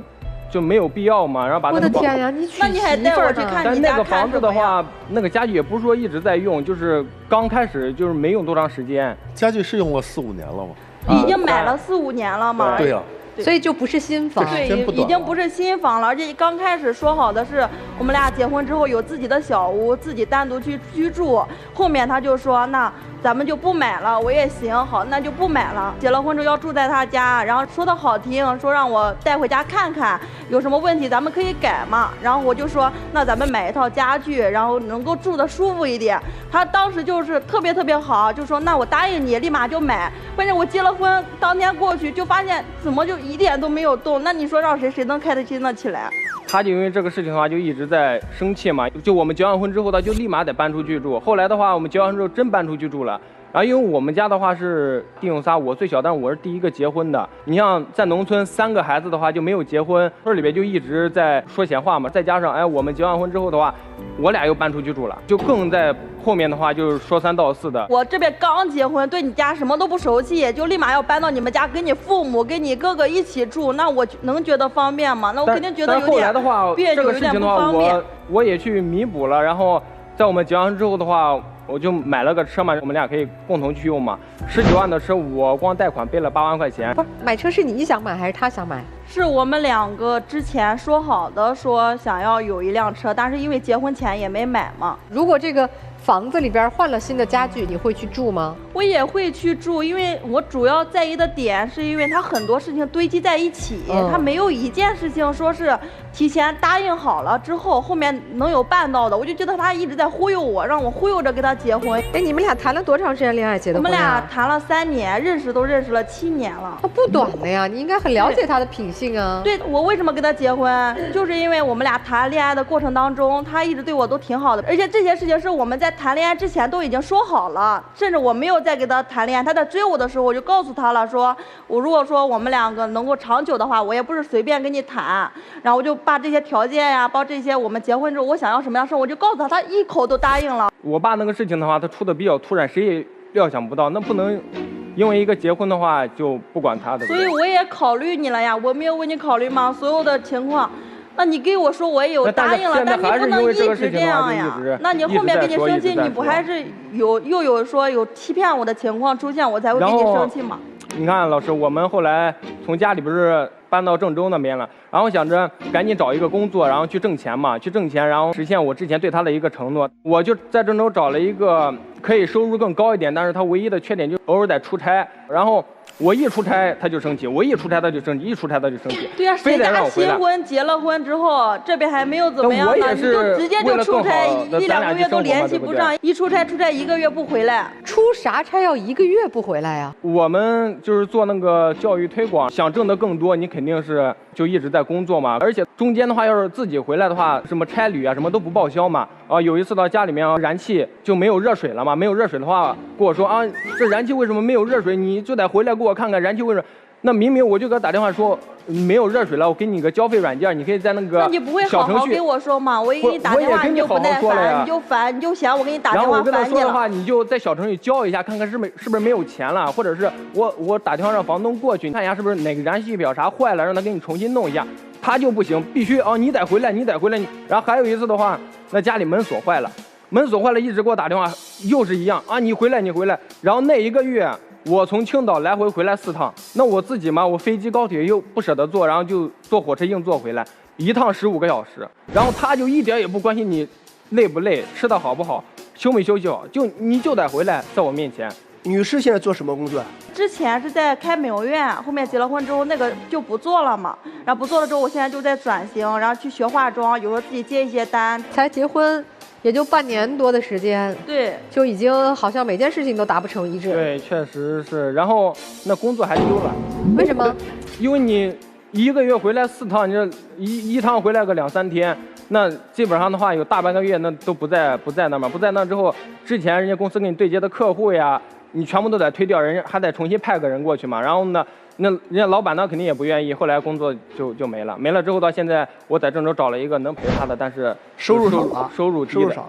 就没有必要嘛，然后把那个我的天呀，那你还带我去看你家看什么呀？但那个房子的话，那个家具也不是说一直在用，就是刚开始就是没用多长时间。家具是用了4、5年了吗？已经买了4、5年了嘛。对呀。所以就不是新房，对，已经不是新房了。而且刚开始说好的是我们俩结婚之后有自己的小屋，自己单独去居住。后面他就说，那咱们就不买了。我也行，好，那就不买了。结了婚之后要住在他家，然后说的好听，说让我带回家看看，有什么问题咱们可以改嘛。然后我就说，那咱们买一套家具，然后能够住得舒服一点。他当时就是特别好，就说那我答应你，立马就买。关键我结了婚当天过去就发现怎么就一点都没有动，那你说让谁能开得心得起来？他就因为这个事情的话，就一直在生气嘛。就我们结完婚之后，他就立马得搬出去住。后来的话，我们结完婚之后真搬出去住了。然后因为我们家的话是弟兄仨，我最小，但是我是第一个结婚的。你像在农村3个孩子的话就没有结婚，村里边就一直在说闲话嘛。再加上我们结完婚之后的话，我俩又搬出去住了，就更在后面的话就是说3道4的。我这边刚结婚，对你家什么都不熟悉，就立马要搬到你们家，跟你父母、跟你哥哥一起住，那我能觉得方便吗？那我肯定觉得有点别扭，后来的话，这个事情的话，有点不方便。我也去弥补了，然后在我们结完之后的话，我就买了个车嘛，我们俩可以共同去用嘛。19万的车，我光贷款背了8万块钱。不是买车是你想买还是他想买？是我们两个之前说好的，说想要有一辆车，但是因为结婚前也没买嘛。如果这个房子里边换了新的家具，你会去住吗？我也会去住，因为我主要在意的点是因为他很多事情堆积在一起，他没有一件事情说是提前答应好了之后后面能有办到的。我就觉得他一直在忽悠我，让我忽悠着跟他结婚。哎，你们俩谈了多长时间恋爱结的婚我们俩谈了3年，认识都认识了7年了。不短的呀，你应该很了解他的品性啊。对，我为什么跟他结婚，就是因为我们俩谈恋爱的过程当中，他一直对我都挺好的，而且这些事情是我们在谈恋爱之前都已经说好了，甚至我没有再跟他谈恋爱，他在追我的时候，我就告诉他了，说我如果说我们两个能够长久的话，我也不是随便跟你谈，然后我就把这些条件呀，包括这些我们结婚之后我想要什么样的生活，我就告诉他，他一口都答应了。我爸那个事情的话，他出的比较突然，谁也料想不到，那不能因为一个结婚的话就不管他的。所以我也考虑你了呀，我没有为你考虑吗？所有的情况。那你给我说我也有答应了，但你不能一直这样呀。那你后面跟你生气，你不还是又有说有欺骗我的情况出现，我才会跟你生气吗？你看老师，我们后来从家里不是搬到郑州那边了，然后想着赶紧找一个工作，然后去挣钱嘛，去挣钱，然后实现我之前对他的一个承诺。我就在郑州找了一个可以收入更高一点，但是他唯一的缺点就偶尔得出差，然后我一出差他就生气，我一出差他就生气，一出差他就生气。对呀，谁家新婚结了婚之后，这边还没有怎么样呢，你就直接就出差1、2个月都联系不上，一出差1个月不回来。出啥差要1个月不回来呀？我们就是做那个教育推广，想挣得更多，你肯定是就一直在工作嘛。而且中间的话，要是自己回来的话，什么差旅啊什么都不报销嘛。有一次到家里面燃气就没有热水了嘛，没有热水的话跟我说啊，这燃气为什么没有热水？你就得回来给我看看燃气为什么。那明明我就给他打电话说没有热水了，我给你个交费软件，你可以在那个小程序。那你不会好好给我说吗？我一给你打电话你就不耐烦，你就烦，你就嫌我给你打电话烦你了。然后我跟他说的话，你就在小程序交一下，看看是不是没有钱了，或者是我打电话让房东过去看一下是不是哪个燃气表啥坏了，让他给你重新弄一下。他就不行，必须你得回来，你得回来。然后还有一次的话，那家里门锁坏了，一直给我打电话，又是一样啊，你回来。然后那1个月。我从青岛来回来4趟，那我自己嘛，我飞机高铁又不舍得坐，然后就坐火车硬坐回来，1趟15个小时。然后他就一点也不关心你累不累，吃的好不好，休没休息好，你就得回来在我面前。女士现在做什么工作？之前是在开美容院，后面结了婚之后那个就不做了嘛，然后不做了之后，我现在就在转型，然后去学化妆，有时候自己接一些单。才结婚。也就半年多的时间，对，就已经好像每件事情都达不成一致。对，确实是。然后那工作还丢了，为什么？因为你1个月回来4趟，你这一趟回来个2、3天，那基本上的话有大半个月那都不在那嘛，不在那之后，之前人家公司跟你对接的客户呀，你全部都得推掉，人家还得重新派个人过去嘛。然后呢？那人家老板呢肯定也不愿意，后来工作就没了。没了之后到现在，我在郑州找了一个能陪他的，但是收入少了，收入少了。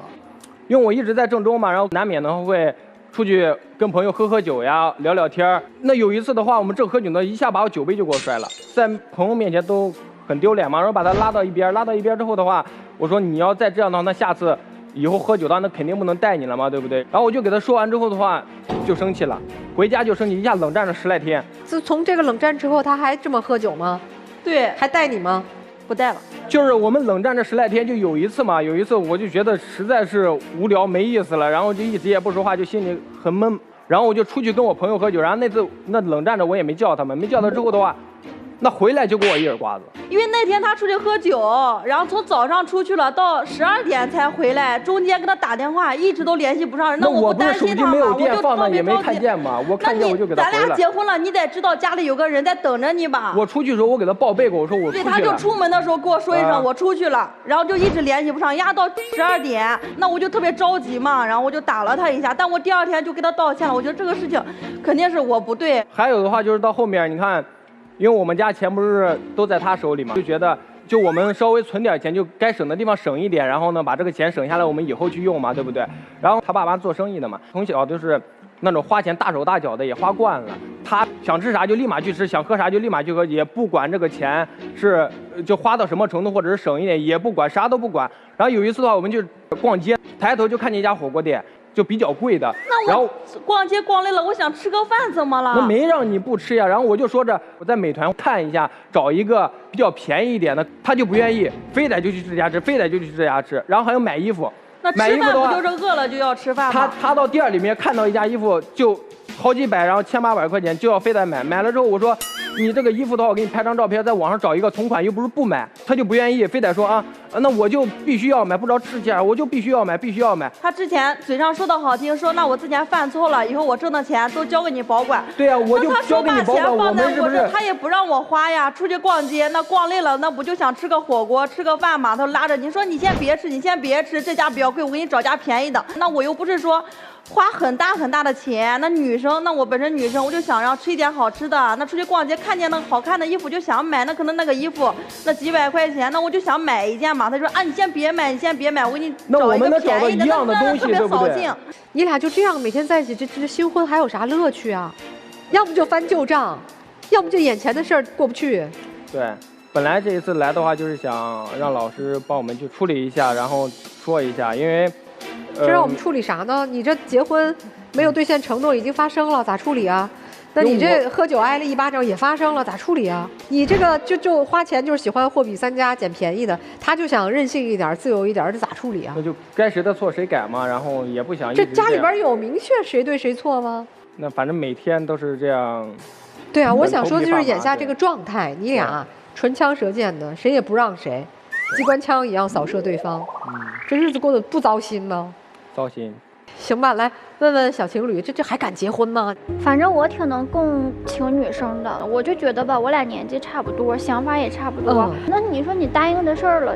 因为我一直在郑州嘛，然后难免呢会出去跟朋友喝酒呀，聊聊天。那有一次的话，我们正喝酒呢，一下把我酒杯就给我摔了，在朋友面前都很丢脸嘛。然后把他拉到一边之后的话，我说你要再这样的话，那下次以后喝酒的话，那肯定不能带你了嘛，对不对？然后我就给他说完之后的话，就生气了。回家就生气，一下冷战了10来天。自从这个冷战之后，他还这么喝酒吗？对，还带你吗？不带了。就是我们冷战这10来天，就有一次我就觉得实在是无聊没意思了，然后就一直也不说话，就心里很闷。然后我就出去跟我朋友喝酒，然后那次那冷战着我也没叫他们，没叫他之后的话，那回来就给我一耳刮子。因为那天他出去喝酒，然后从早上出去了，到12点才回来，中间跟他打电话一直都联系不上人。那我不担心他嘛，我就放那也没看见嘛，我看见我就给他回来。咱俩结婚了，你得知道家里有个人在等着你吧。我出去的时候我给他报备过，我说我出去了。对，他就出门的时候跟我说一声我出去了，然后就一直联系不上，压到12点，那我就特别着急嘛，然后我就打了他一下，但我第2天就跟他道歉了。我觉得这个事情肯定是我不对。还有的话就是到后面你看。因为我们家钱不是都在他手里嘛，就觉得就我们稍微存点钱，就该省的地方省一点，然后呢把这个钱省下来，我们以后去用嘛，对不对？然后他爸妈做生意的嘛，从小就是那种花钱大手大脚的，也花惯了。他想吃啥就立马去吃，想喝啥就立马去喝，也不管这个钱是就花到什么程度，或者是省一点也不管，啥都不管。然后有一次的话，我们就逛街，抬头就看见一家火锅店。就比较贵的。那我逛街逛累了，我想吃个饭怎么了？那没让你不吃呀。然后我就说着我在美团看一下，找一个比较便宜一点的，他就不愿意，非得就去这家吃，非得就去这家吃。然后还要买衣服，那吃饭不就是饿了就要吃饭吗？他到店里面看到一家衣服就好几百，然后1800块钱就要非得买。买了之后我说你这个衣服的话，我给你拍张照片，在网上找一个同款，又不是不买，他就不愿意，非得说啊，那我就必须要买，不知道吃钱，我就必须要买，必须要买。他之前嘴上说的好听，说那我之前犯错了，以后我挣的钱都交给你保管。对呀，我就交给你保管，我们是不是？他也不让我花呀，出去逛街，那逛累了，那不就想吃个火锅，吃个饭嘛？他拉着你说你先别吃，你先别吃，这家比较贵，我给你找家便宜的。那我又不是说花很大很大的钱，那女生，那我本身女生，我就想要吃一点好吃的。那出去逛街看见那个好看的衣服就想买，那可能那个衣服那几百块钱，那我就想买一件嘛。他说啊，你先别买，你先别买，我给你找一个便宜的，那特别扫兴。你俩就这样每天在一起，这新婚还有啥乐趣啊？要不就翻旧账，要不就眼前的事儿过不去。对，本来这一次来的话，就是想让老师帮我们去处理一下，然后说一下，因为。这让我们处理啥呢？你这结婚没有兑现承诺已经发生了，咋处理啊？那你这喝酒挨了一巴掌也发生了，咋处理啊？你这个就花钱就是喜欢货比三家捡便宜的，他就想任性一点、自由一点，这咋处理啊？那就该谁的错谁改嘛，然后也不想这家里边有明确谁对谁错吗？那反正每天都是这样。对啊，我想说的就是眼下这个状态，你俩唇枪舌剑的，谁也不让谁，机关枪一样扫射对方。这日子过得不糟心吗？糟心。行吧，来问问小情侣，这还敢结婚吗？反正我挺能共情女生的，我就觉得吧，我俩年纪差不多，想法也差不多。那你说你答应的事儿了，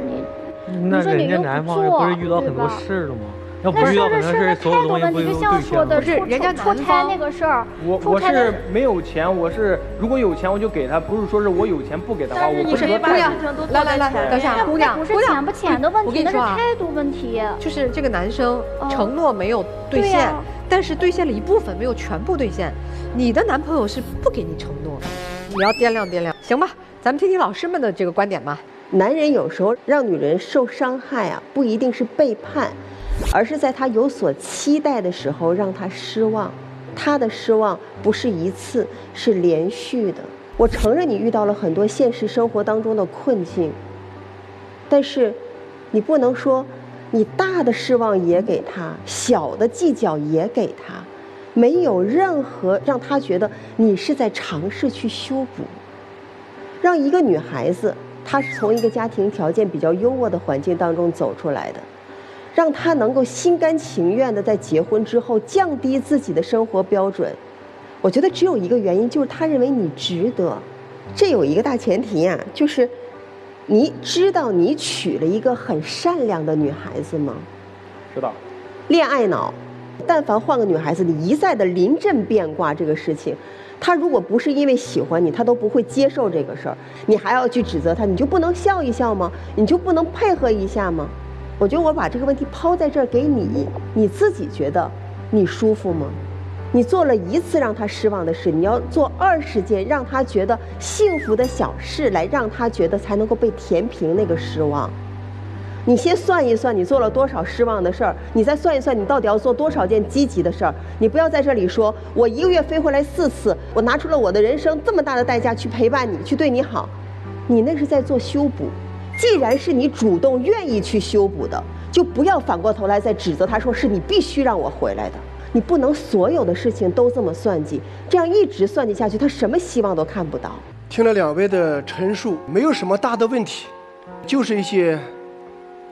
那人家男方不是遇到很多事了吗？要不遇到很多事，所有东西不就像说的，是人家出差那个事儿。我是没有钱，我是如果有钱我就给他，不是说是我有钱不给他花，我不是说姑娘，来，等一下，姑娘，不是钱不钱的问题，那是态度问题。就是这个男生承诺没有兑现，但是兑现了一部分，没有全部兑现。你的男朋友是不给你承诺的，你要掂量掂量，行吧？咱们听听老师们的这个观点吧。男人有时候让女人受伤害啊，不一定是背叛。而是在他有所期待的时候让他失望，他的失望不是一次，是连续的。我承认你遇到了很多现实生活当中的困境，但是你不能说你大的失望也给他，小的计较也给他，没有任何让他觉得你是在尝试去修补。让一个女孩子，她是从一个家庭条件比较优渥的环境当中走出来的，让他能够心甘情愿的在结婚之后降低自己的生活标准，我觉得只有一个原因，就是他认为你值得。这有一个大前提啊，就是你知道你娶了一个很善良的女孩子吗？知道。恋爱脑，但凡换个女孩子，你一再的临阵变卦这个事情，他如果不是因为喜欢你，他都不会接受这个事儿。你还要去指责他，你就不能笑一笑吗？你就不能配合一下吗？我觉得我把这个问题抛在这儿给你，你自己觉得你舒服吗？你做了一次让他失望的事，你要做20件让他觉得幸福的小事，来让他觉得才能够被填平那个失望。你先算一算你做了多少失望的事儿，你再算一算你到底要做多少件积极的事儿。你不要在这里说我1个月飞回来4次，我拿出了我的人生这么大的代价去陪伴你，去对你好，你那是在做修补。既然是你主动愿意去修补的，就不要反过头来再指责他，说是你必须让我回来的。你不能所有的事情都这么算计，这样一直算计下去，他什么希望都看不到。听了2位的陈述，没有什么大的问题，就是一些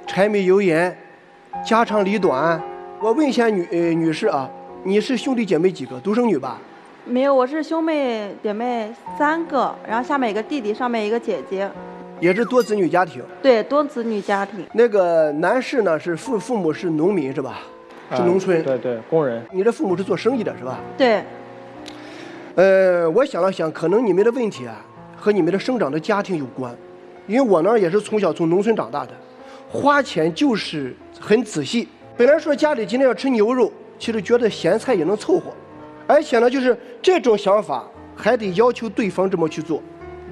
柴米油盐、家长里短。我问一下女士啊，你是兄弟姐妹几个？独生女吧？没有，我是兄妹姐妹3个，然后下面一个弟弟，上面一个姐姐。也是多子女家庭。对，多子女家庭。那个男士呢，是父母是农民是吧？是农村。对，工人。你的父母是做生意的是吧？对。我想了想，可能你们的问题啊，和你们的生长的家庭有关。因为我呢，也是从小从农村长大的，花钱就是很仔细。本来说家里今天要吃牛肉，其实觉得咸菜也能凑合，而且呢，就是这种想法还得要求对方这么去做，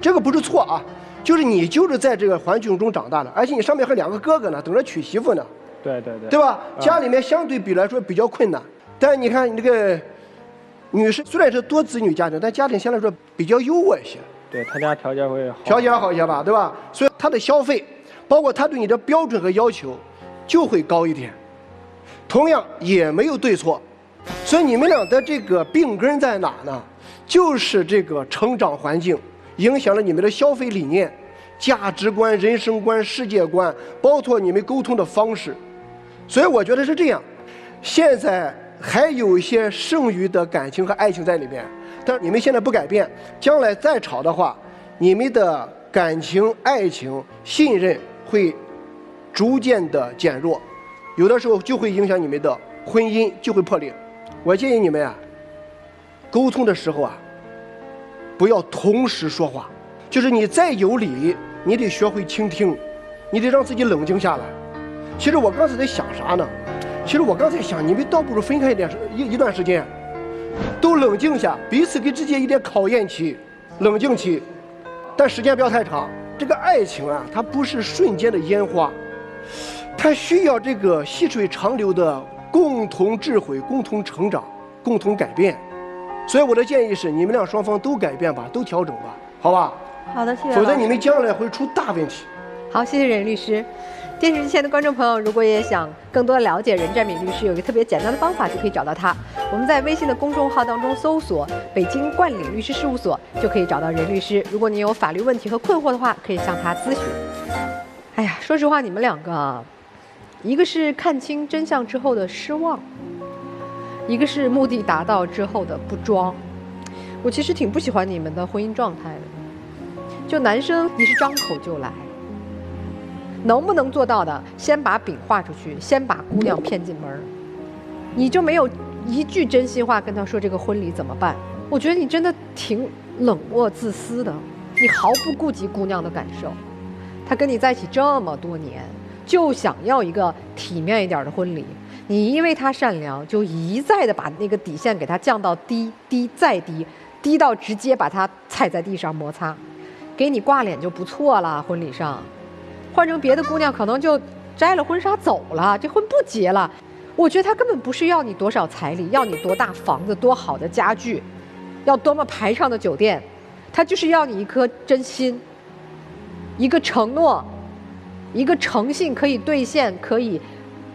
这个不是错啊。就是你就是在这个环境中长大的，而且你上面还2个哥哥呢，等着娶媳妇呢。对对对，对吧？家里面相对比来说比较困难，但你看你这个女士虽然是多子女家庭，但家庭相对来说比较优渥一些。对他家条件会好，条件好一些吧，对吧？所以他的消费，包括他对你的标准和要求，就会高一点。同样也没有对错，所以你们俩的这个病根在哪呢？就是这个成长环境影响了你们的消费理念、价值观、人生观、世界观，包括你们沟通的方式。所以我觉得是这样。现在还有一些剩余的感情和爱情在里面。但是你们现在不改变，将来再吵的话，你们的感情、爱情、信任会逐渐的减弱，有的时候就会影响你们的婚姻，就会破裂。我建议你们啊，沟通的时候啊，不要同时说话，就是你再有理，你得学会倾听，你得让自己冷静下来。其实我刚才在想啥呢？其实我刚才想，你们倒不如分开一段时间。都冷静下，彼此给之间一点考验期、冷静期，但时间不要太长。这个爱情啊，它不是瞬间的烟花，它需要这个细水长流的共同智慧、共同成长、共同改变。所以我的建议是，你们俩双方都改变吧，都调整吧，好吧？好的，谢谢。否则你们将来会出大问题。好，谢谢任律师。电视机前的观众朋友，如果也想更多的了解任占敏律师，有一个特别简单的方法，就可以找到他。我们在微信的公众号当中搜索“北京冠领律师事务所”，就可以找到任律师。如果你有法律问题和困惑的话，可以向他咨询。哎呀，说实话，你们两个，一个是看清真相之后的失望，一个是目的达到之后的不装。我其实挺不喜欢你们的婚姻状态的。就男生，你是张口就来。能不能做到的，先把饼画出去，先把姑娘骗进门，你就没有一句真心话跟她说这个婚礼怎么办？我觉得你真的挺冷漠自私的，你毫不顾及姑娘的感受。她跟你在一起这么多年，就想要一个体面一点的婚礼，你因为她善良，就一再的把那个底线给她降到低再低，低到直接把她踩在地上摩擦，给你挂脸就不错了，婚礼上。换成别的姑娘，可能就摘了婚纱走了，这婚不结了。我觉得他根本不是要你多少彩礼，要你多大房子、多好的家具，要多么排场的酒店，他就是要你一颗真心，一个承诺，一个诚信可以兑现、可以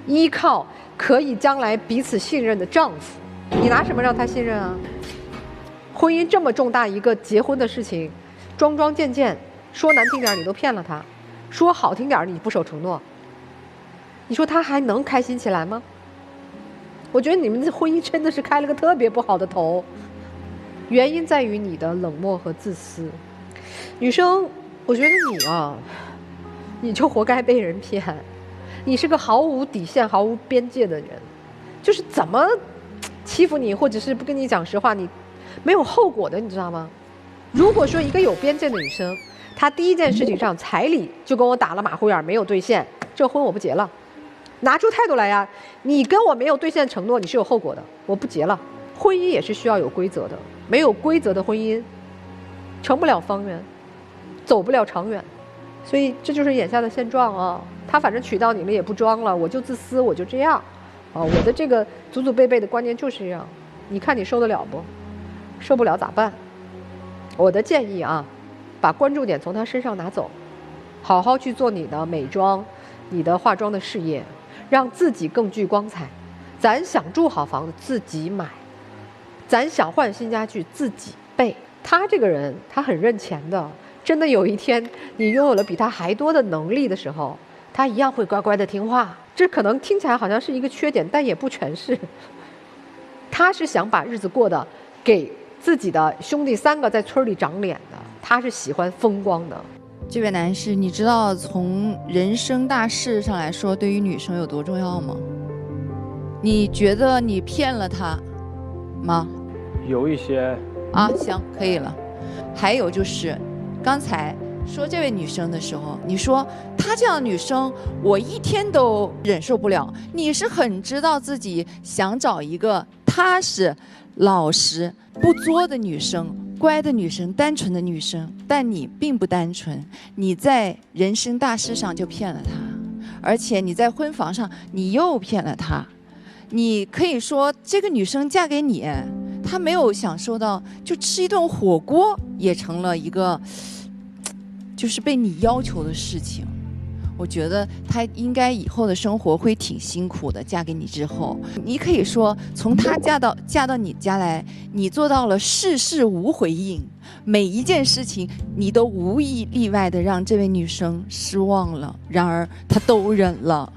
依靠、可以将来彼此信任的丈夫。你拿什么让他信任啊？婚姻这么重大一个结婚的事情，桩桩件件，说难听点你都骗了他。说好听点，你不守承诺，你说他还能开心起来吗？我觉得你们的婚姻真的是开了个特别不好的头，原因在于你的冷漠和自私。女生，我觉得你啊，你就活该被人骗，你是个毫无底线、毫无边界的人，就是怎么欺负你，或者是不跟你讲实话，你没有后果的，你知道吗？如果说一个有边界的女生，她第一件事情上彩礼就跟我打了马虎眼，没有兑现，这婚我不结了。拿出态度来呀！你跟我没有兑现承诺，你是有后果的，我不结了。婚姻也是需要有规则的，没有规则的婚姻，成不了方圆，走不了长远。所以这就是眼下的现状啊！他反正娶到你了也不装了，我就自私，我就这样，啊，我的这个祖祖辈辈的观念就是这样。你看你受得了不？受不了咋办？我的建议啊，把关注点从他身上拿走，好好去做你的美妆、你的化妆的事业，让自己更具光彩。咱想住好房子自己买，咱想换新家具自己备。他这个人他很认钱的，真的有一天你拥有了比他还多的能力的时候，他一样会乖乖的听话。这可能听起来好像是一个缺点，但也不全是。他是想把日子过得给自己的兄弟3个在村里长脸的，他是喜欢风光的。这位男士，你知道从人生大事上来说，对于女生有多重要吗？你觉得你骗了他吗？有一些啊，行，可以了。还有就是，刚才说这位女生的时候，你说她这样的女生，我一天都忍受不了。你是很知道自己想找一个踏实、老实、不作的女生。乖的女生，单纯的女生，但你并不单纯，你在人生大事上就骗了她，而且你在婚房上你又骗了他。你可以说这个女生嫁给你，她没有享受到，就吃一顿火锅也成了一个，就是被你要求的事情。我觉得她应该以后的生活会挺辛苦的，嫁给你之后，你可以说从她嫁到你家来，你做到了事事无回应，每一件事情你都无一例外的让这位女生失望了，然而她都忍了。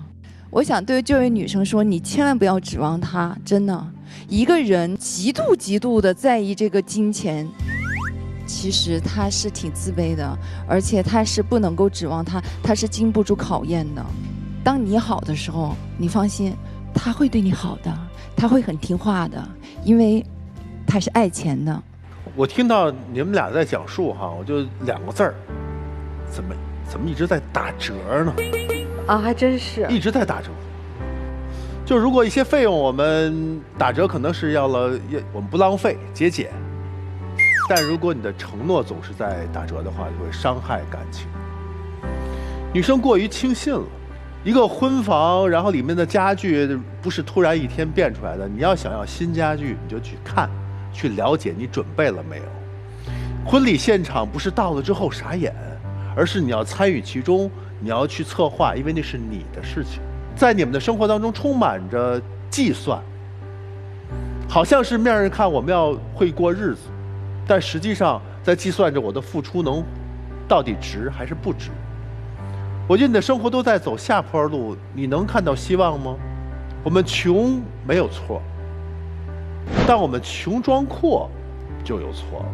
我想对这位女生说，你千万不要指望她，真的，一个人极度的在意这个金钱，其实他是挺自卑的，而且他是不能够指望他是经不住考验的。当你好的时候，你放心，他会对你好的，他会很听话的，因为他是爱钱的。我听到你们俩在讲述哈，我就2个字儿，怎么一直在打折呢？啊，还真是一直在打折。就如果一些费用我们打折，可能是我们不浪费节俭，但如果你的承诺总是在打折的话，就会伤害感情。女生过于轻信了，一个婚房，然后里面的家具不是突然一天变出来的。你要想要新家具，你就去看，去了解你准备了没有。婚礼现场不是到了之后傻眼，而是你要参与其中，你要去策划，因为那是你的事情。在你们的生活当中充满着计算，好像是面上看我们要会过日子，但实际上在计算着我的付出到底值还是不值。我觉得你的生活都在走下坡路，你能看到希望吗？我们穷没有错，但我们穷装阔就有错了。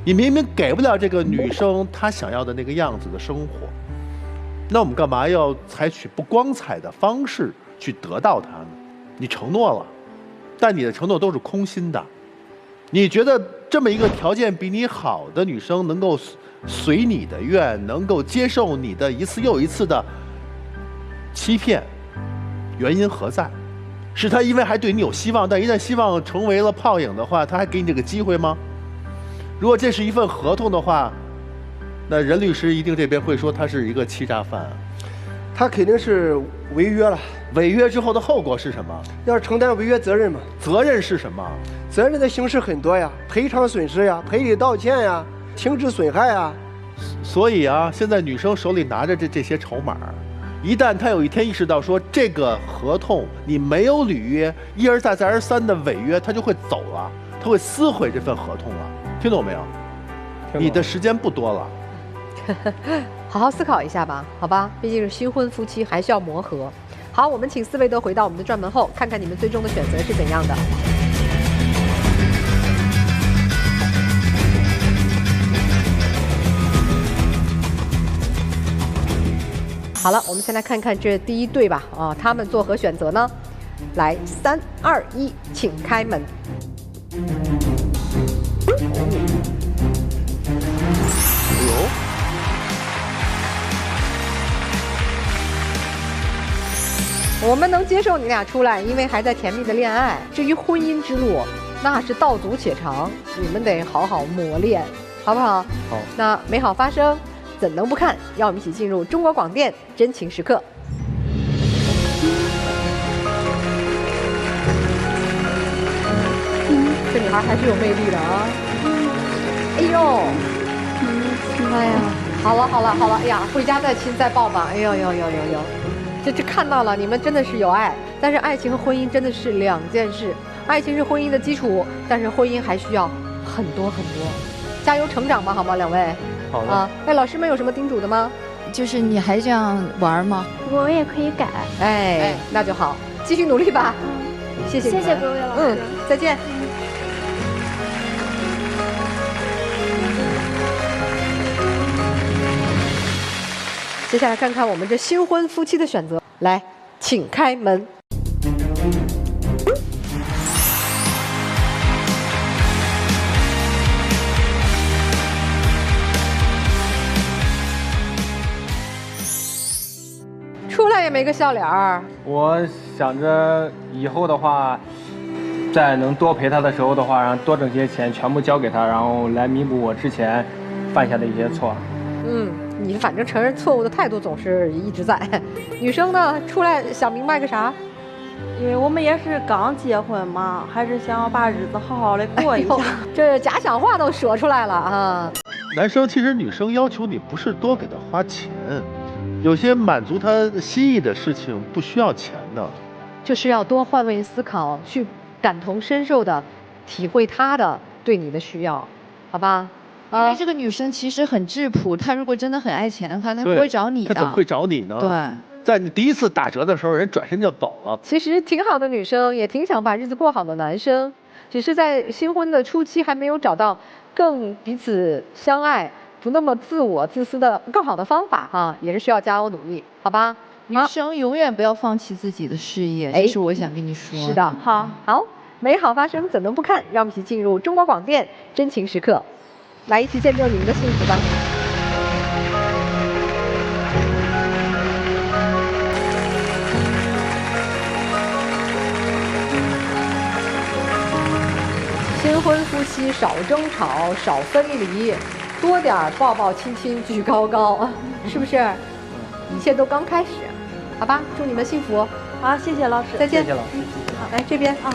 你明明给不了这个女生她想要的那个样子的生活，那我们干嘛要采取不光彩的方式去得到它呢？你承诺了，但你的承诺都是空心的。你觉得这么一个条件比你好的女生能够随你的愿，能够接受你的一次又一次的欺骗，原因何在？是她因为还对你有希望，但一旦希望成为了泡影的话，她还给你这个机会吗？如果这是一份合同的话，那任律师一定这边会说他是一个欺诈犯。他肯定是违约了。违约之后的后果是什么？要承担违约责任嘛。责任是什么？责任的形式很多呀，赔偿损失呀，赔礼道歉呀，停止损害呀。所以啊，现在女生手里拿着这些筹码，一旦她有一天意识到说这个合同你没有履约，一而再再而三的违约，她就会走了，她会撕毁这份合同了。听懂没有？你的时间不多了。好好思考一下吧，好吧，毕竟是新婚夫妻，还需要磨合。好，我们请4位都回到我们的转门后，看看你们最终的选择是怎样的。好了，我们先来看看这第一对吧，他们作何选择呢？来，3、2、1，请开门。我们能接受你俩出来，因为还在甜蜜的恋爱。至于婚姻之路，那是道阻且长，你们得好好磨练，好不好？好。那美好发生，怎能不看？让我们一起进入中国广电真情时刻。这女孩还是有魅力的啊！哎呦，哎呀，好了，哎呀，回家再亲再抱吧。哎呦，这看到了，你们真的是有爱，但是爱情和婚姻真的是2件事。爱情是婚姻的基础，但是婚姻还需要很多。加油成长吧，好吗，2位？好的。啊，哎，老师们有什么叮嘱的吗？就是你还这样玩吗？我也可以改。哎，那就好，继续努力吧。谢谢各位老师。再见。接下来看看我们这新婚夫妻的选择，来，请开门。出来也没个笑脸儿。我想着以后的话，在能多陪他的时候的话，然后多挣些钱，全部交给他，然后来弥补我之前犯下的一些错。你反正承认错误的态度总是一直在。女生呢，出来想明白个啥？因为我们也是刚结婚嘛，还是想把日子好好的过一下。这假想话都说出来了啊！男生其实女生要求你不是多给他花钱，有些满足他心意的事情不需要钱的。就是要多换位思考，去感同身受的体会他的对你的需要，好吧？因为这个女生其实很质朴，她如果真的很爱钱的话，她不会找你的。她怎么会找你呢？对。在你第一次打折的时候，人转身就走了。其实挺好的女生，也挺想把日子过好的男生，只是在新婚的初期还没有找到更彼此相爱、不那么自我自私的更好的方法哈，也是需要加油努力，好吧？女生永远不要放弃自己的事业，这是我想跟你说。是的，好，美好发生怎能不看？让我们一起进入中国广电真情时刻，来一起见证你们的幸福吧。新婚夫妻少争吵，少分离，多点抱抱亲亲举高高，是不是？一切都刚开始，好吧？祝你们幸福。好，谢谢老师，再见。谢谢老师。好，来这边啊。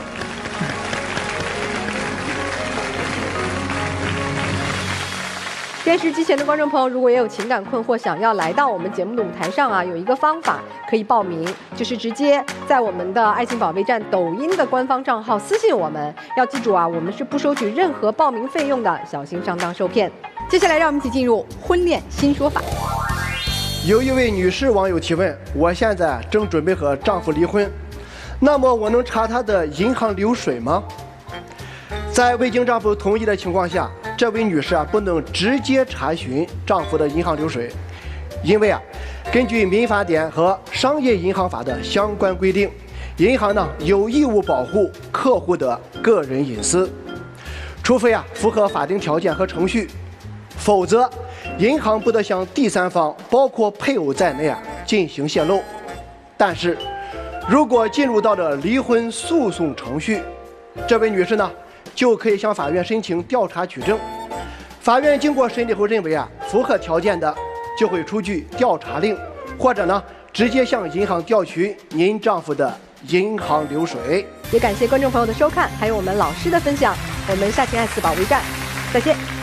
电视机前的观众朋友，如果也有情感困惑，想要来到我们节目的舞台上啊，有一个方法可以报名，就是直接在我们的爱情保卫战抖音的官方账号私信我们。要记住啊，我们是不收取任何报名费用的，小心上当受骗。接下来，让我们一起进入婚恋新说法。有一位女士网友提问：我现在正准备和丈夫离婚，那么我能查他的银行流水吗？在未经丈夫同意的情况下，这位女士不能直接查询丈夫的银行流水，因为根据民法典和商业银行法的相关规定，银行有义务保护客户的个人隐私，除非符合法定条件和程序，否则银行不得向第三方，包括配偶在内进行泄露。但是，如果进入到了离婚诉讼程序，这位女士就可以向法院申请调查取证。法院经过审理后认为符合条件的，就会出具调查令，或者直接向银行调取您丈夫的银行流水。也感谢观众朋友的收看，还有我们老师的分享。我们下期爱思保卫战再见。